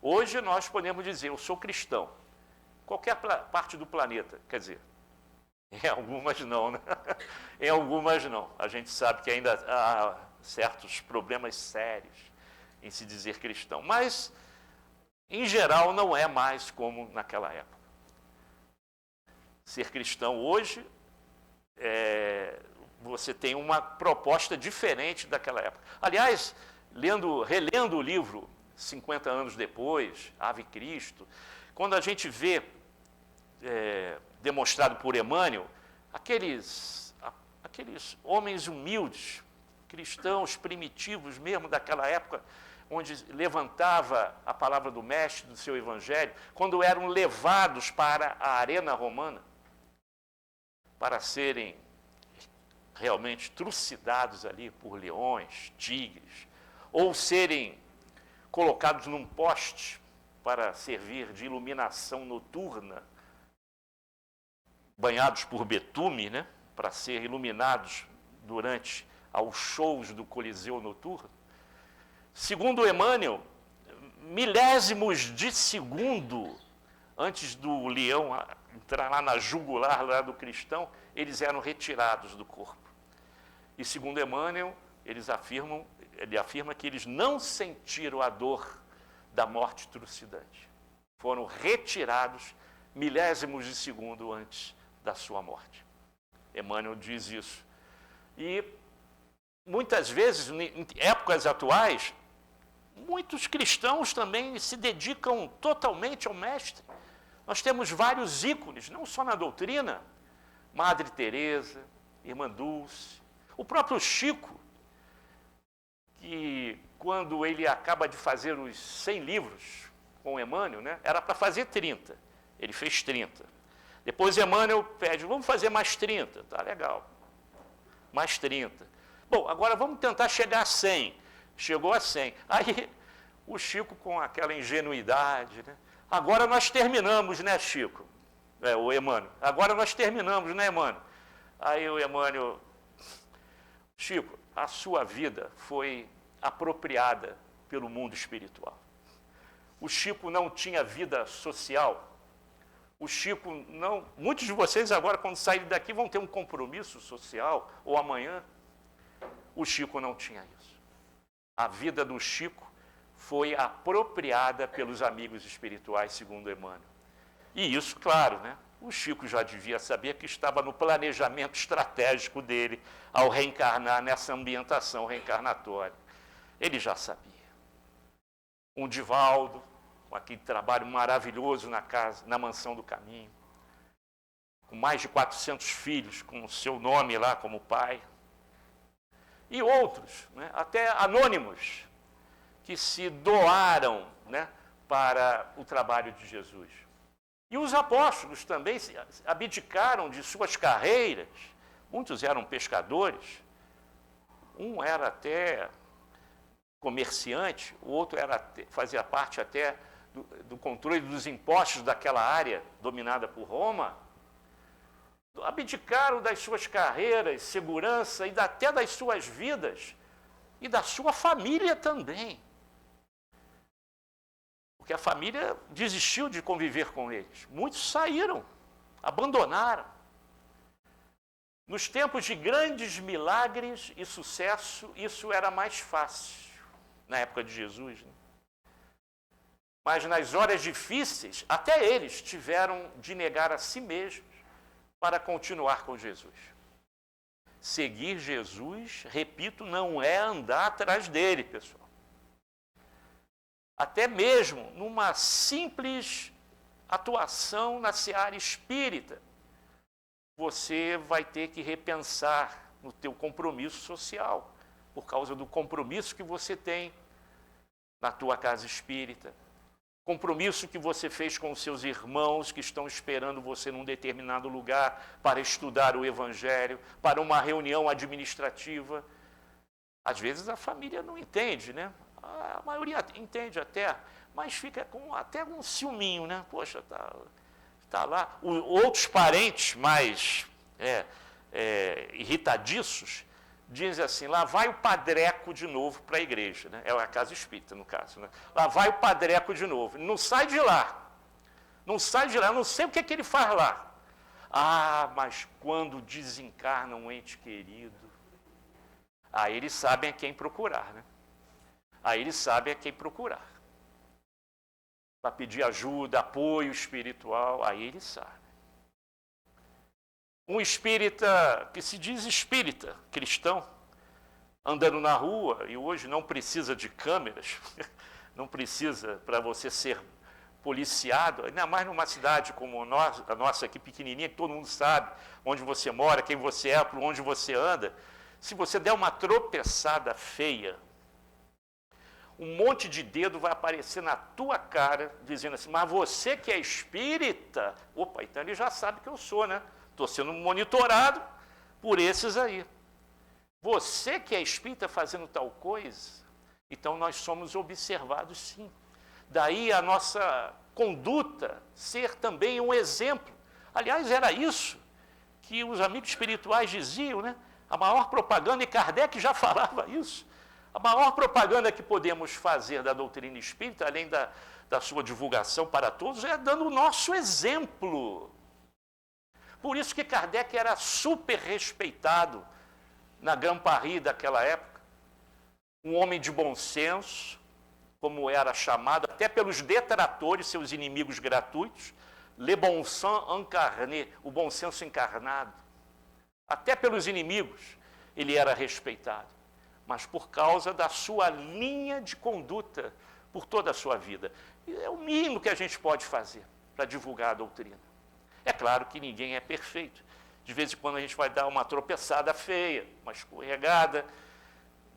Hoje nós podemos dizer, eu sou cristão. Qualquer parte do planeta, quer dizer, em algumas não, né? Em algumas não. A gente sabe que ainda há certos problemas sérios em se dizer cristão. Mas, em geral, não é mais como naquela época. Ser cristão hoje, você tem uma proposta diferente daquela época. Aliás, relendo o livro 50 anos depois, Ave Cristo, quando a gente vê demonstrado por Emmanuel, aqueles homens humildes, cristãos primitivos mesmo daquela época, onde levantava a palavra do Mestre, do seu Evangelho, quando eram levados para a arena romana, para serem realmente trucidados ali por leões, tigres, ou serem colocados num poste para servir de iluminação noturna, banhados por betume, né, para ser iluminados durante aos shows do Coliseu noturno. Segundo Emmanuel, milésimos de segundo antes do leão entrar lá na jugular lá do cristão, eles eram retirados do corpo. E segundo Emmanuel, ele afirma que eles não sentiram a dor da morte trucidante. Foram retirados milésimos de segundo antes da sua morte. Emmanuel diz isso. E muitas vezes, em épocas atuais, muitos cristãos também se dedicam totalmente ao Mestre. Nós temos vários ícones, não só na doutrina, Madre Teresa, Irmã Dulce, o próprio Chico, que quando ele acaba de fazer os 100 livros com Emmanuel, né, era para fazer 30, ele fez 30. Depois Emmanuel pede, vamos fazer mais 30, tá legal, mais 30. Bom, agora vamos tentar chegar a 100, chegou a 100. Aí o Chico com aquela ingenuidade, né, agora nós terminamos, né, Chico? O Emmanuel, agora nós terminamos, né, Emmanuel? Aí o Emmanuel, Chico, a sua vida foi apropriada pelo mundo espiritual. O Chico não tinha vida social. O Chico não... Muitos de vocês agora, quando saírem daqui, vão ter um compromisso social, ou amanhã. O Chico não tinha isso. A vida do Chico foi apropriada pelos amigos espirituais, segundo Emmanuel. E isso, claro, né? O Chico já devia saber que estava no planejamento estratégico dele ao reencarnar nessa ambientação reencarnatória. Ele já sabia. Um Divaldo, com aquele trabalho maravilhoso na casa, na Mansão do Caminho, com mais de 400 filhos, com o seu nome lá como pai. E outros, né, até anônimos, que se doaram, né, para o trabalho de Jesus. E os apóstolos também abdicaram de suas carreiras. Muitos eram pescadores. Um era até comerciante, o outro fazia parte até do controle dos impostos daquela área dominada por Roma. Abdicaram das suas carreiras, segurança e até das suas vidas e da sua família também. Porque a família desistiu de conviver com eles. Muitos saíram, abandonaram. Nos tempos de grandes milagres e sucesso, isso era mais fácil, na época de Jesus, né? Mas nas horas difíceis, até eles tiveram de negar a si mesmos para continuar com Jesus. Seguir Jesus, repito, não é andar atrás dele, pessoal. Até mesmo numa simples atuação na seara espírita, você vai ter que repensar no teu compromisso social, por causa do compromisso que você tem na tua casa espírita, compromisso que você fez com os seus irmãos que estão esperando você num determinado lugar para estudar o Evangelho, para uma reunião administrativa. Às vezes a família não entende, né? A maioria entende até, mas fica com até um ciúminho, né? Poxa, tá lá. Outros parentes mais irritadiços dizem assim, lá vai o padreco de novo para a igreja, né? É a casa espírita, no caso, né? Lá vai o padreco de novo. Não sai de lá. Não sai de lá, eu não sei o que ele faz lá. Ah, mas quando desencarna um ente querido, aí eles sabem a quem procurar, né? Aí eles sabem a quem procurar. Para pedir ajuda, apoio espiritual, aí eles sabem. Um espírita que se diz espírita, cristão, andando na rua, e hoje não precisa de câmeras, não precisa para você ser policiado, ainda mais numa cidade como a nossa aqui pequenininha, que todo mundo sabe onde você mora, quem você é, por onde você anda. Se você der uma tropeçada feia, um monte de dedo vai aparecer na tua cara, dizendo assim, mas você que é espírita, opa, então ele já sabe que eu sou, né? Estou sendo monitorado por esses aí. Você que é espírita fazendo tal coisa, então nós somos observados sim. Daí a nossa conduta ser também um exemplo. Aliás, era isso que os amigos espirituais diziam, né? A maior propaganda, e Kardec já falava isso, a maior propaganda que podemos fazer da doutrina espírita, além da sua divulgação para todos, é dando o nosso exemplo. Por isso que Kardec era super respeitado na Grand Paris daquela época. Um homem de bom senso, como era chamado, até pelos detratores, seus inimigos gratuitos, le bon sens incarné, o bom senso encarnado. Até pelos inimigos ele era respeitado, mas por causa da sua linha de conduta por toda a sua vida. E é o mínimo que a gente pode fazer para divulgar a doutrina. É claro que ninguém é perfeito. De vez em quando a gente vai dar uma tropeçada feia, uma escorregada,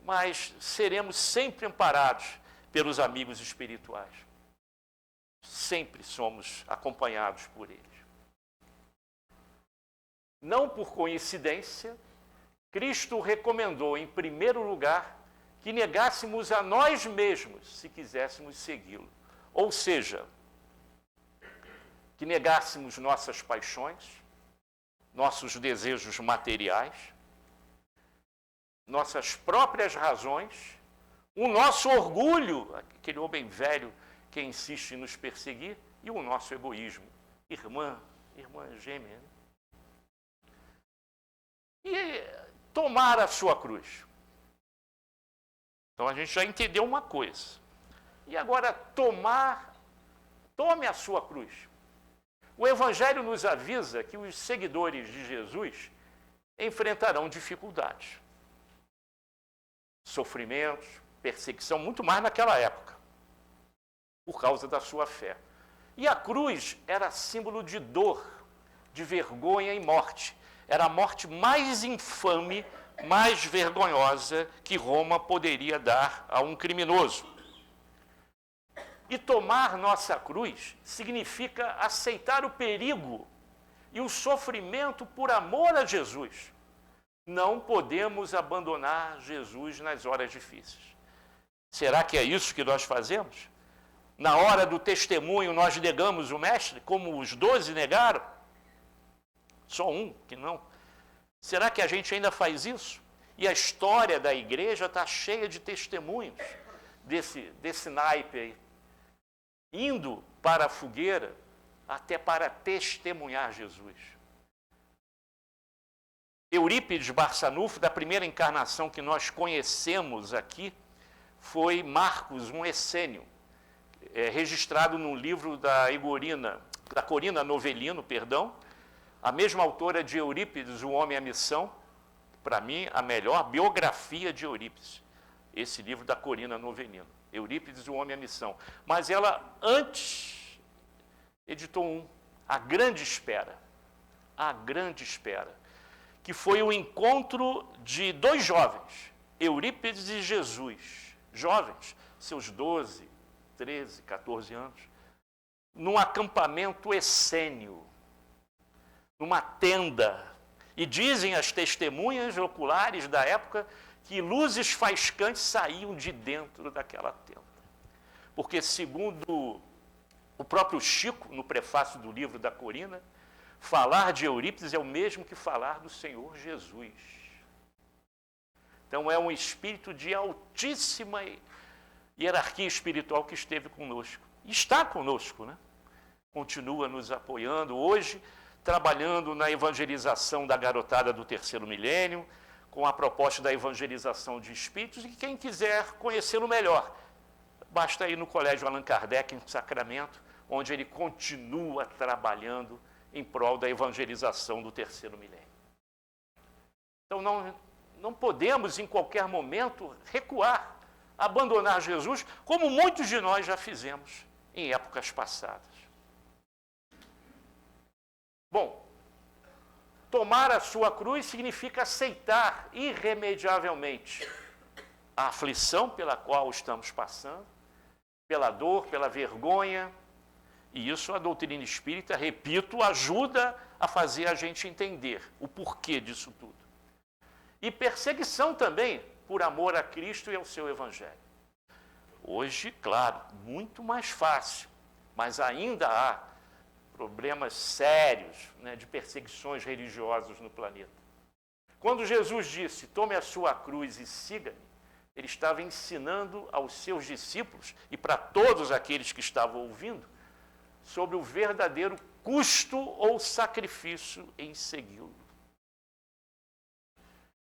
mas seremos sempre amparados pelos amigos espirituais. Sempre somos acompanhados por eles. Não por coincidência, Cristo recomendou, em primeiro lugar, que negássemos a nós mesmos se quiséssemos segui-lo. Ou seja, que negássemos nossas paixões, nossos desejos materiais, nossas próprias razões, o nosso orgulho, aquele homem velho que insiste em nos perseguir, e o nosso egoísmo. Irmã gêmea. Né? E tomar a sua cruz. Então a gente já entendeu uma coisa. E agora tome a sua cruz. O Evangelho nos avisa que os seguidores de Jesus enfrentarão dificuldades, sofrimentos, perseguição, muito mais naquela época, por causa da sua fé. E a cruz era símbolo de dor, de vergonha e morte. Era a morte mais infame, mais vergonhosa que Roma poderia dar a um criminoso. E tomar nossa cruz significa aceitar o perigo e o sofrimento por amor a Jesus. Não podemos abandonar Jesus nas horas difíceis. Será que é isso que nós fazemos? Na hora do testemunho, nós negamos o Mestre, como os 12 negaram? Só um que não. Será que a gente ainda faz isso? E a história da igreja está cheia de testemunhos desse naipe aí, indo para a fogueira até para testemunhar Jesus. Eurípides Barçanufo, da primeira encarnação que nós conhecemos aqui, foi Marcos, um essênio, registrado no livro da Corina Novelino, a mesma autora de Eurípides, O Homem e a Missão, para mim, a melhor biografia de Eurípides, esse livro da Corina Novelino, Eurípides, O Homem e a Missão. Mas ela, antes, editou A Grande Espera, que foi o encontro de dois jovens, Eurípides e Jesus, jovens, seus 12, 13, 14 anos, num acampamento essênio, numa tenda. E dizem as testemunhas oculares da época que luzes faiscantes saíam de dentro daquela tenda. Porque, segundo o próprio Chico, no prefácio do livro da Corina, falar de Eurípides é o mesmo que falar do Senhor Jesus. Então é um espírito de altíssima hierarquia espiritual que esteve conosco. E está conosco, né? Continua nos apoiando hoje, trabalhando na evangelização da garotada do terceiro milênio, com a proposta da evangelização de espíritos, e quem quiser conhecê-lo melhor, basta ir no Colégio Allan Kardec, em Sacramento, onde ele continua trabalhando em prol da evangelização do terceiro milênio. Então não podemos, em qualquer momento, recuar, abandonar Jesus, como muitos de nós já fizemos em épocas passadas. Bom, tomar a sua cruz significa aceitar irremediavelmente a aflição pela qual estamos passando, pela dor, pela vergonha, e isso a doutrina espírita, repito, ajuda a fazer a gente entender o porquê disso tudo. E perseguição também, por amor a Cristo e ao seu Evangelho. Hoje, claro, muito mais fácil, mas ainda há problemas sérios, né, de perseguições religiosas no planeta. Quando Jesus disse, tome a sua cruz e siga-me, ele estava ensinando aos seus discípulos e para todos aqueles que estavam ouvindo sobre o verdadeiro custo ou sacrifício em segui-lo.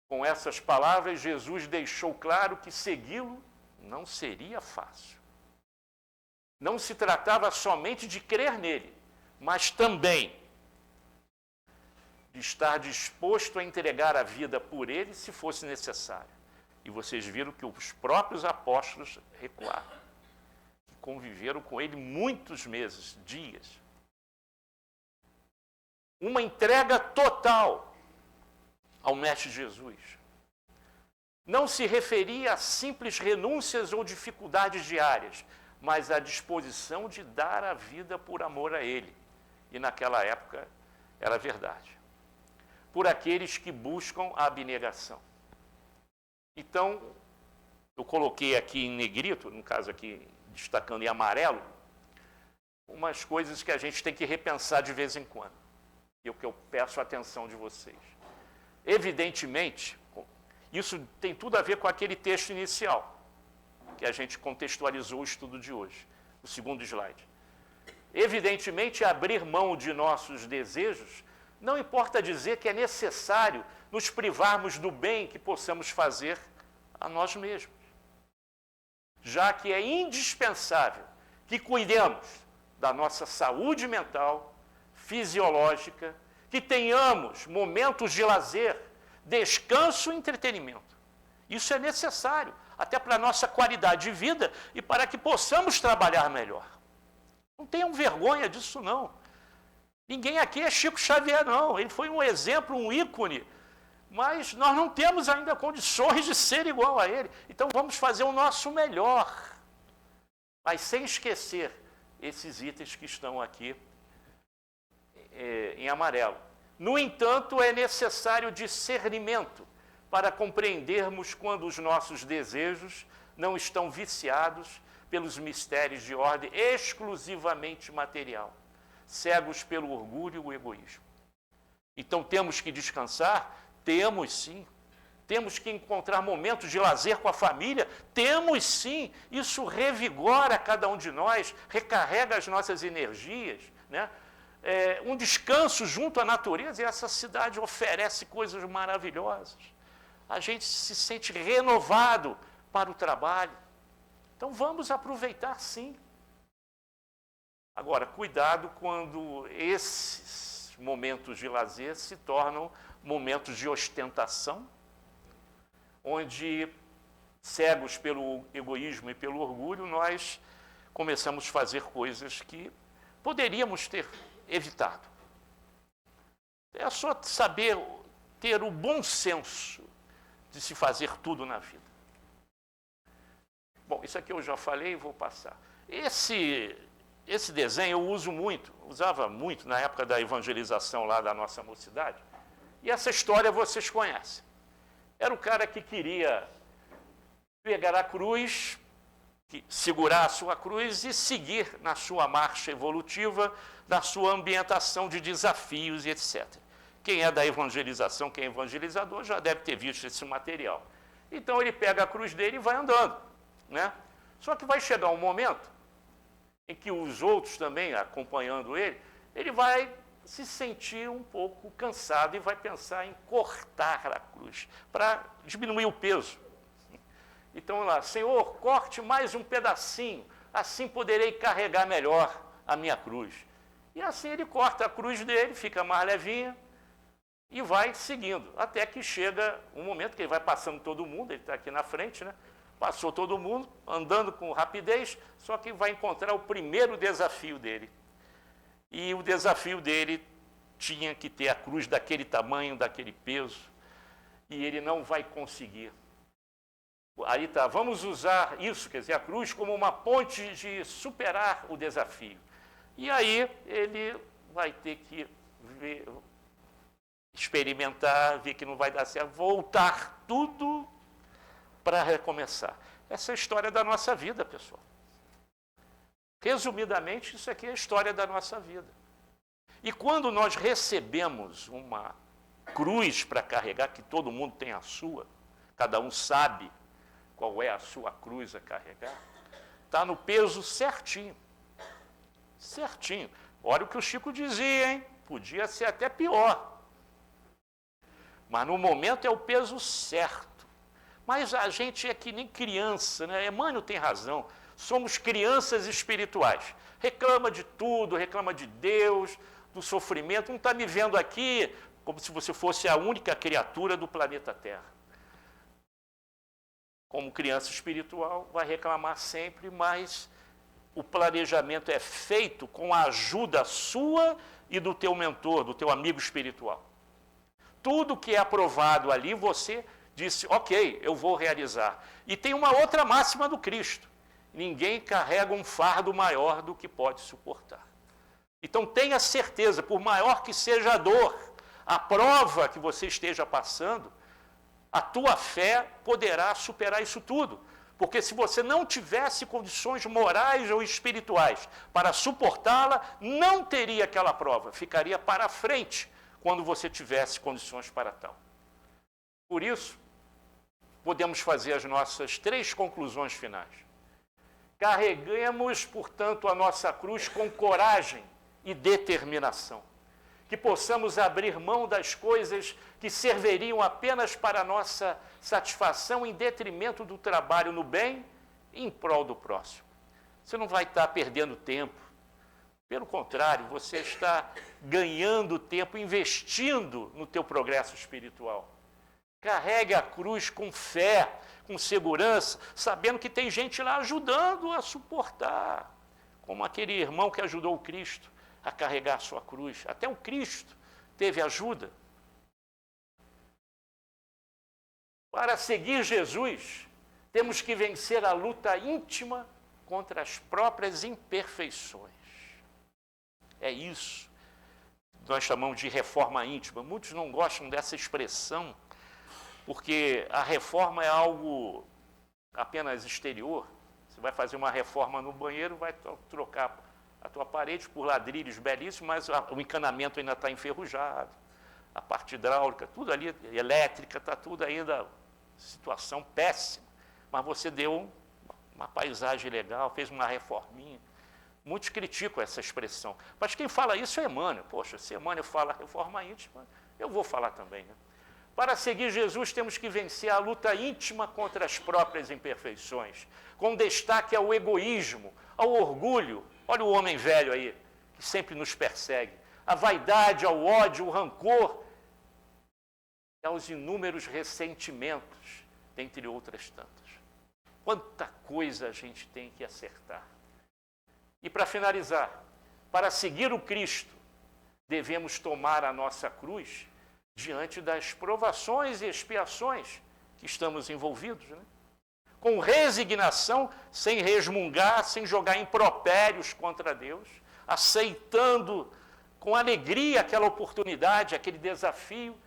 Com essas palavras, Jesus deixou claro que segui-lo não seria fácil. Não se tratava somente de crer nele, mas também de estar disposto a entregar a vida por ele se fosse necessário. E vocês viram que os próprios apóstolos recuaram, que conviveram com ele muitos meses, dias. Uma entrega total ao Mestre Jesus. Não se referia a simples renúncias ou dificuldades diárias, mas a disposição de dar a vida por amor a ele. E naquela época era verdade. Por aqueles que buscam a abnegação. Então, eu coloquei aqui em negrito, no caso aqui destacando em amarelo, umas coisas que a gente tem que repensar de vez em quando. E o que eu peço a atenção de vocês. Evidentemente, isso tem tudo a ver com aquele texto inicial, que a gente contextualizou o estudo de hoje, o segundo slide. Evidentemente, abrir mão de nossos desejos não importa dizer que é necessário nos privarmos do bem que possamos fazer a nós mesmos, já que é indispensável que cuidemos da nossa saúde mental, fisiológica, que tenhamos momentos de lazer, descanso e entretenimento. Isso é necessário, até para a nossa qualidade de vida e para que possamos trabalhar melhor. Não tenham vergonha disso, não. Ninguém aqui é Chico Xavier, não. Ele foi um exemplo, um ícone, mas nós não temos ainda condições de ser igual a ele. Então vamos fazer o nosso melhor, mas sem esquecer esses itens que estão aqui em amarelo. No entanto, é necessário discernimento para compreendermos quando os nossos desejos não estão viciados pelos mistérios de ordem exclusivamente material, cegos pelo orgulho e o egoísmo. Então temos que descansar? Temos sim. Temos que encontrar momentos de lazer com a família? Temos sim. Isso revigora cada um de nós, recarrega as nossas energias, né? Um descanso junto à natureza, e essa cidade oferece coisas maravilhosas. A gente se sente renovado para o trabalho. Então vamos aproveitar sim. Agora, cuidado quando esses momentos de lazer se tornam momentos de ostentação, onde, cegos pelo egoísmo e pelo orgulho, nós começamos a fazer coisas que poderíamos ter evitado. É só saber ter o bom senso de se fazer tudo na vida. Bom, isso aqui eu já falei e vou passar. Esse desenho eu usava muito na época da evangelização lá da nossa mocidade. E essa história vocês conhecem. Era o cara que queria pegar a cruz, segurar a sua cruz e seguir na sua marcha evolutiva, na sua ambientação de desafios e etc. Quem é da evangelização, quem é evangelizador, já deve ter visto esse material. Então ele pega a cruz dele e vai andando, né? Só que vai chegar um momento em que os outros também, acompanhando ele, ele vai se sentir um pouco cansado e vai pensar em cortar a cruz, para diminuir o peso. Então, lá, Senhor, corte mais um pedacinho, assim poderei carregar melhor a minha cruz. E assim ele corta a cruz dele, fica mais levinha e vai seguindo, até que chega um momento que ele vai passando todo mundo, ele está aqui na frente, né? Passou todo mundo, andando com rapidez, só que vai encontrar o primeiro desafio dele. E o desafio dele tinha que ter a cruz daquele tamanho, daquele peso, e ele não vai conseguir. Aí tá, vamos usar isso, quer dizer, a cruz como uma ponte de superar o desafio. E aí ele vai ter que experimentar, ver que não vai dar certo, voltar tudo para recomeçar. Essa é a história da nossa vida, pessoal. Resumidamente, isso aqui é a história da nossa vida. E quando nós recebemos uma cruz para carregar, que todo mundo tem a sua, cada um sabe qual é a sua cruz a carregar, está no peso certinho. Certinho. Olha o que o Chico dizia, hein? Podia ser até pior. Mas no momento é o peso certo. Mas a gente é que nem criança, né? Emmanuel tem razão. Somos crianças espirituais. Reclama de tudo, reclama de Deus, do sofrimento. Não está me vendo aqui como se você fosse a única criatura do planeta Terra. Como criança espiritual, vai reclamar sempre, mas o planejamento é feito com a ajuda sua e do teu mentor, do teu amigo espiritual. Tudo que é aprovado ali, você disse, ok, eu vou realizar. E tem uma outra máxima do Cristo. Ninguém carrega um fardo maior do que pode suportar. Então tenha certeza, por maior que seja a dor, a prova que você esteja passando, a tua fé poderá superar isso tudo. Porque se você não tivesse condições morais ou espirituais para suportá-la, não teria aquela prova, ficaria para frente quando você tivesse condições para tal. Por isso, podemos fazer as nossas 3 conclusões finais. Carreguemos, portanto, a nossa cruz com coragem e determinação. Que possamos abrir mão das coisas que serviriam apenas para a nossa satisfação em detrimento do trabalho no bem e em prol do próximo. Você não vai estar perdendo tempo. Pelo contrário, você está ganhando tempo, investindo no teu progresso espiritual. Carregue a cruz com fé, com segurança, sabendo que tem gente lá ajudando a suportar. Como aquele irmão que ajudou o Cristo a carregar a sua cruz. Até o Cristo teve ajuda. Para seguir Jesus, temos que vencer a luta íntima contra as próprias imperfeições. É isso. Nós chamamos de reforma íntima. Muitos não gostam dessa expressão, porque a reforma é algo apenas exterior. Você vai fazer uma reforma no banheiro, vai trocar a tua parede por ladrilhos belíssimos, mas o encanamento ainda está enferrujado. A parte hidráulica, tudo ali, elétrica, está tudo ainda situação péssima. Mas você deu uma paisagem legal, fez uma reforminha. Muitos criticam essa expressão. Mas quem fala isso é Emmanuel. Poxa, se Emmanuel fala reforma íntima, eu vou falar também, né? Para seguir Jesus, temos que vencer a luta íntima contra as próprias imperfeições, com destaque ao egoísmo, ao orgulho. Olha o homem velho aí, que sempre nos persegue. A vaidade, ao ódio, o rancor, e aos inúmeros ressentimentos, dentre outras tantas. Quanta coisa a gente tem que acertar. E para finalizar, para seguir o Cristo, devemos tomar a nossa cruz diante das provações e expiações que estamos envolvidos, né? Com resignação, sem resmungar, sem jogar impropérios contra Deus, aceitando com alegria aquela oportunidade, aquele desafio,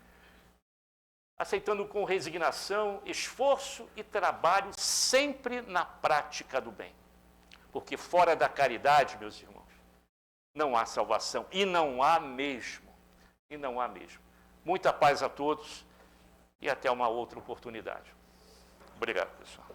aceitando com resignação, esforço e trabalho, sempre na prática do bem. Porque fora da caridade, meus irmãos, não há salvação, e não há mesmo, e não há mesmo. Muita paz a todos e até uma outra oportunidade. Obrigado, pessoal.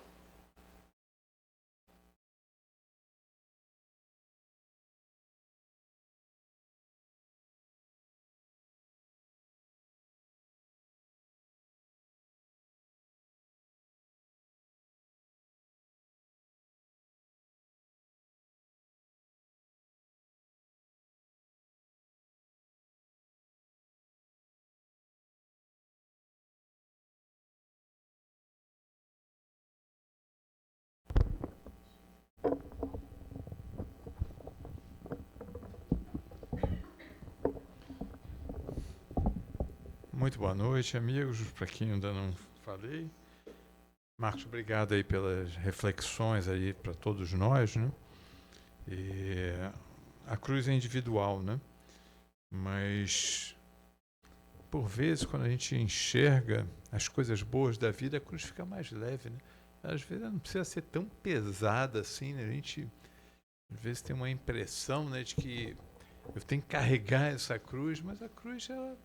Muito boa noite, amigos. Para quem ainda não falei, Marcos, obrigado aí pelas reflexões aí para todos nós, né? E a cruz é individual, né? Mas por vezes, quando a gente enxerga as coisas boas da vida, a cruz fica mais leve, né? Às vezes ela não precisa ser tão pesada assim, né? A gente às vezes tem uma impressão, né, de que eu tenho que carregar essa cruz, mas a cruz, ela,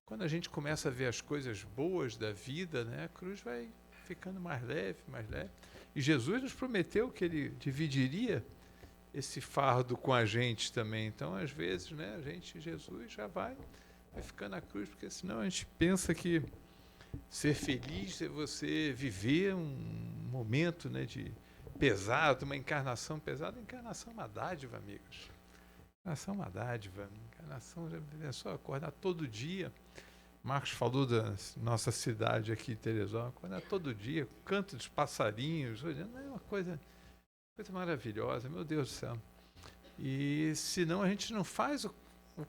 quando a gente começa a ver as coisas boas da vida, né, a cruz vai ficando mais leve, mais leve. E Jesus nos prometeu que ele dividiria esse fardo com a gente também. Então, às vezes, né, Jesus já vai ficar na cruz, porque senão a gente pensa que ser feliz é você viver um momento, né, de pesado, uma encarnação pesada. Encarnação é uma dádiva, amigos. Encarnação é uma dádiva. Encarnação é só acordar todo dia. Marcos falou da nossa cidade aqui, Teresópolis, acordar todo dia, o canto dos passarinhos, olhando, é uma coisa maravilhosa, meu Deus do céu. E senão a gente não faz o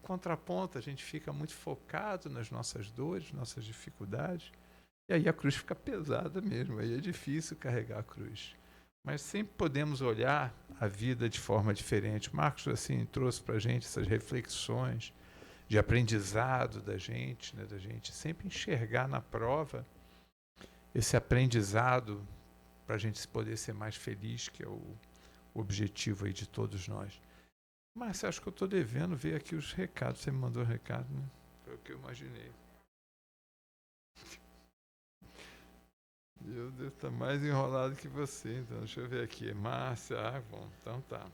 contraponto, a gente fica muito focado nas nossas dores, nossas dificuldades, e aí a cruz fica pesada mesmo, aí é difícil carregar a cruz. Mas sempre podemos olhar a vida de forma diferente. Marcos assim trouxe para a gente essas reflexões de aprendizado da gente, né, da gente sempre enxergar na prova esse aprendizado para a gente poder ser mais feliz, que é o objetivo aí de todos nós. Mas acho que eu estou devendo ver aqui os recados. Você me mandou recado, né? Foi o que eu imaginei. Meu Deus, está mais enrolado que você. Então, deixa eu ver aqui. Márcia, bom, então tá.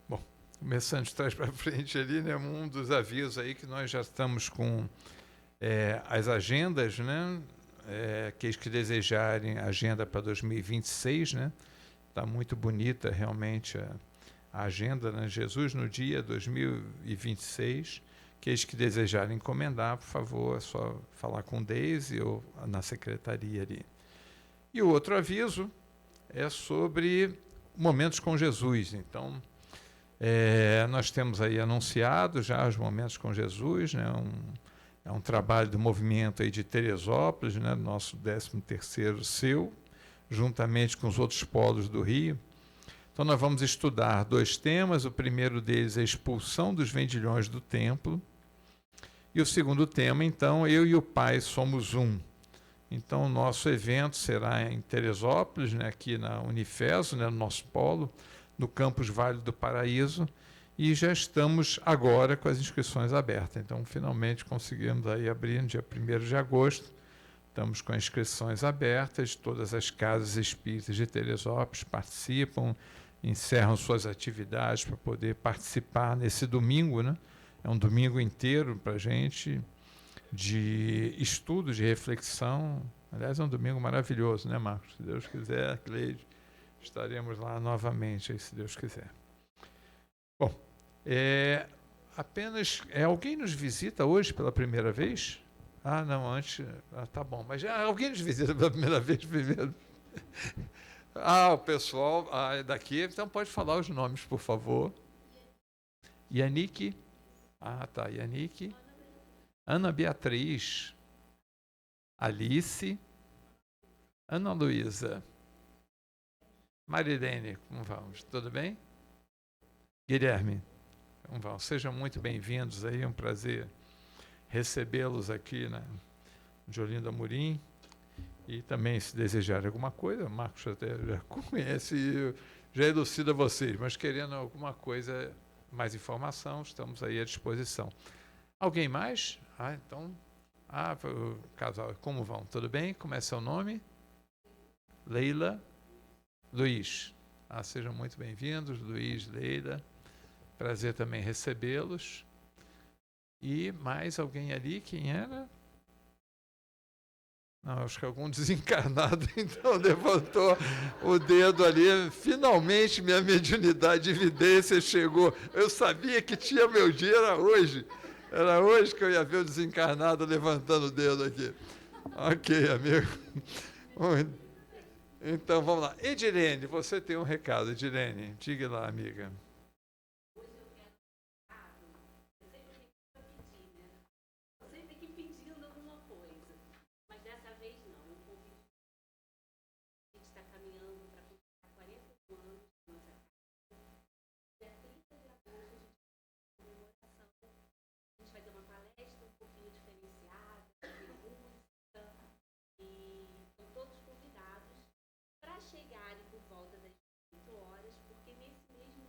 Bom, começando de trás para frente ali, né? Um dos avisos aí que nós já estamos com as agendas, né? Aqueles que desejarem agenda para 2026, né? Está muito bonita realmente a agenda, né? Jesus no dia 2026. Aqueles que desejarem encomendar, por favor, é só falar com Deise ou na secretaria ali. E o outro aviso é sobre momentos com Jesus. Então, nós temos aí anunciado já os momentos com Jesus, né? É um trabalho do movimento aí de Teresópolis, né? Nosso 13º seu, juntamente com os outros polos do Rio. Então, nós vamos estudar 2 temas. O primeiro deles é a expulsão dos vendilhões do templo. E o segundo tema, então, eu e o Pai somos um. Então, o nosso evento será em Teresópolis, né, aqui na Unifeso, né, no nosso polo, no campus Vale do Paraíso. E já estamos agora com as inscrições abertas. Então, finalmente conseguimos aí abrir no dia 1º de agosto. Estamos com inscrições abertas, todas as casas espíritas de Teresópolis participam, encerram suas atividades para poder participar nesse domingo, né? É um domingo inteiro para a gente de estudo, de reflexão. Aliás, é um domingo maravilhoso, né, Marcos? Se Deus quiser, Cleide, estaremos lá novamente, aí, se Deus quiser. Bom, alguém nos visita hoje pela primeira vez? Ah, não, antes... tá bom, mas alguém nos visita pela primeira vez primeiro? O pessoal daqui, então pode falar os nomes, por favor. Yannick. Tá, Yannick. Ana Beatriz. Alice. Ana Luísa. Marilene, como vamos? Tudo bem? Guilherme, como vão? Sejam muito bem-vindos aí, é um prazer recebê-los aqui de Olinda Amorim. E também, se desejarem alguma coisa, o Marcos até já conhece e já elucida vocês, mas querendo alguma coisa, mais informação, estamos aí à disposição. Alguém mais? Então, o casal, como vão? Tudo bem? Como é seu nome? Leila, Luiz. Sejam muito bem-vindos, Luiz, Leila. Prazer também recebê-los. E mais alguém ali, quem era? Não, acho que algum desencarnado, então, levantou o dedo ali. Finalmente, minha mediunidade de evidência chegou. Eu sabia que tinha meu dia, era hoje. Era hoje que eu ia ver o desencarnado levantando o dedo aqui. Ok, amigo. Então, vamos lá. Edilene, você tem um recado. Edilene, diga lá, amiga. Chegarem por volta das 8 horas, porque nesse mesmo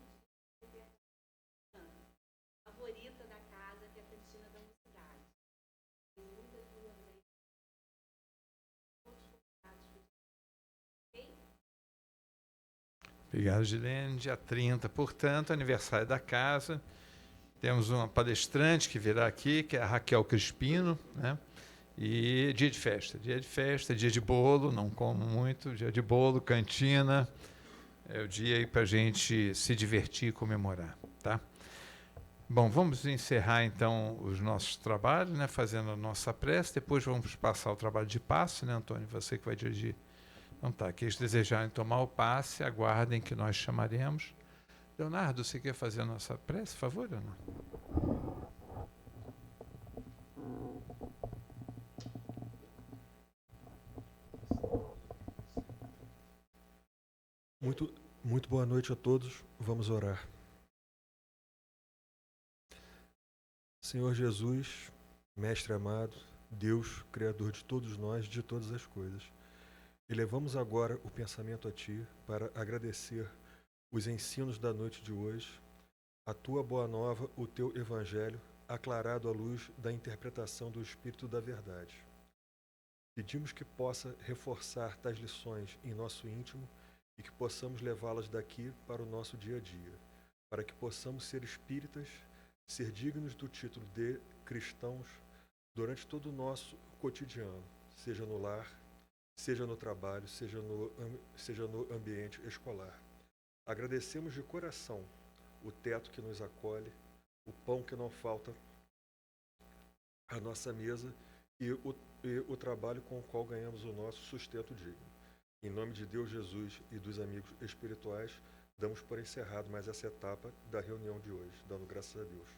Obrigado, Gilene. Dia 30, portanto, aniversário da casa. Temos uma palestrante que virá aqui, que é a Raquel Crispino, né? E dia de festa, dia de bolo, não como muito, dia de bolo, cantina. É o dia aí para a gente se divertir e comemorar, tá? Bom, vamos encerrar então os nossos trabalhos, né? Fazendo a nossa prece, depois vamos passar o trabalho de passe, né, Antônio? Você que vai dirigir. Então tá, aqueles que desejarem tomar o passe, aguardem que nós chamaremos. Leonardo, você quer fazer a nossa prece, por favor, Leonardo? Muito boa noite a todos. Vamos orar. Senhor Jesus, Mestre amado, Deus, Criador de todos nós, de todas as coisas, elevamos agora o pensamento a Ti para agradecer os ensinos da noite de hoje, a Tua boa nova, o Teu Evangelho, aclarado à luz da interpretação do Espírito da Verdade. Pedimos que possa reforçar tais lições em nosso íntimo e que possamos levá-las daqui para o nosso dia a dia, para que possamos ser espíritas, ser dignos do título de cristãos durante todo o nosso cotidiano, seja no lar, seja no trabalho, seja no ambiente escolar. Agradecemos de coração o teto que nos acolhe, o pão que não falta à nossa mesa e o trabalho com o qual ganhamos o nosso sustento digno. Em nome de Deus, Jesus e dos amigos espirituais, damos por encerrado mais essa etapa da reunião de hoje, dando graças a Deus.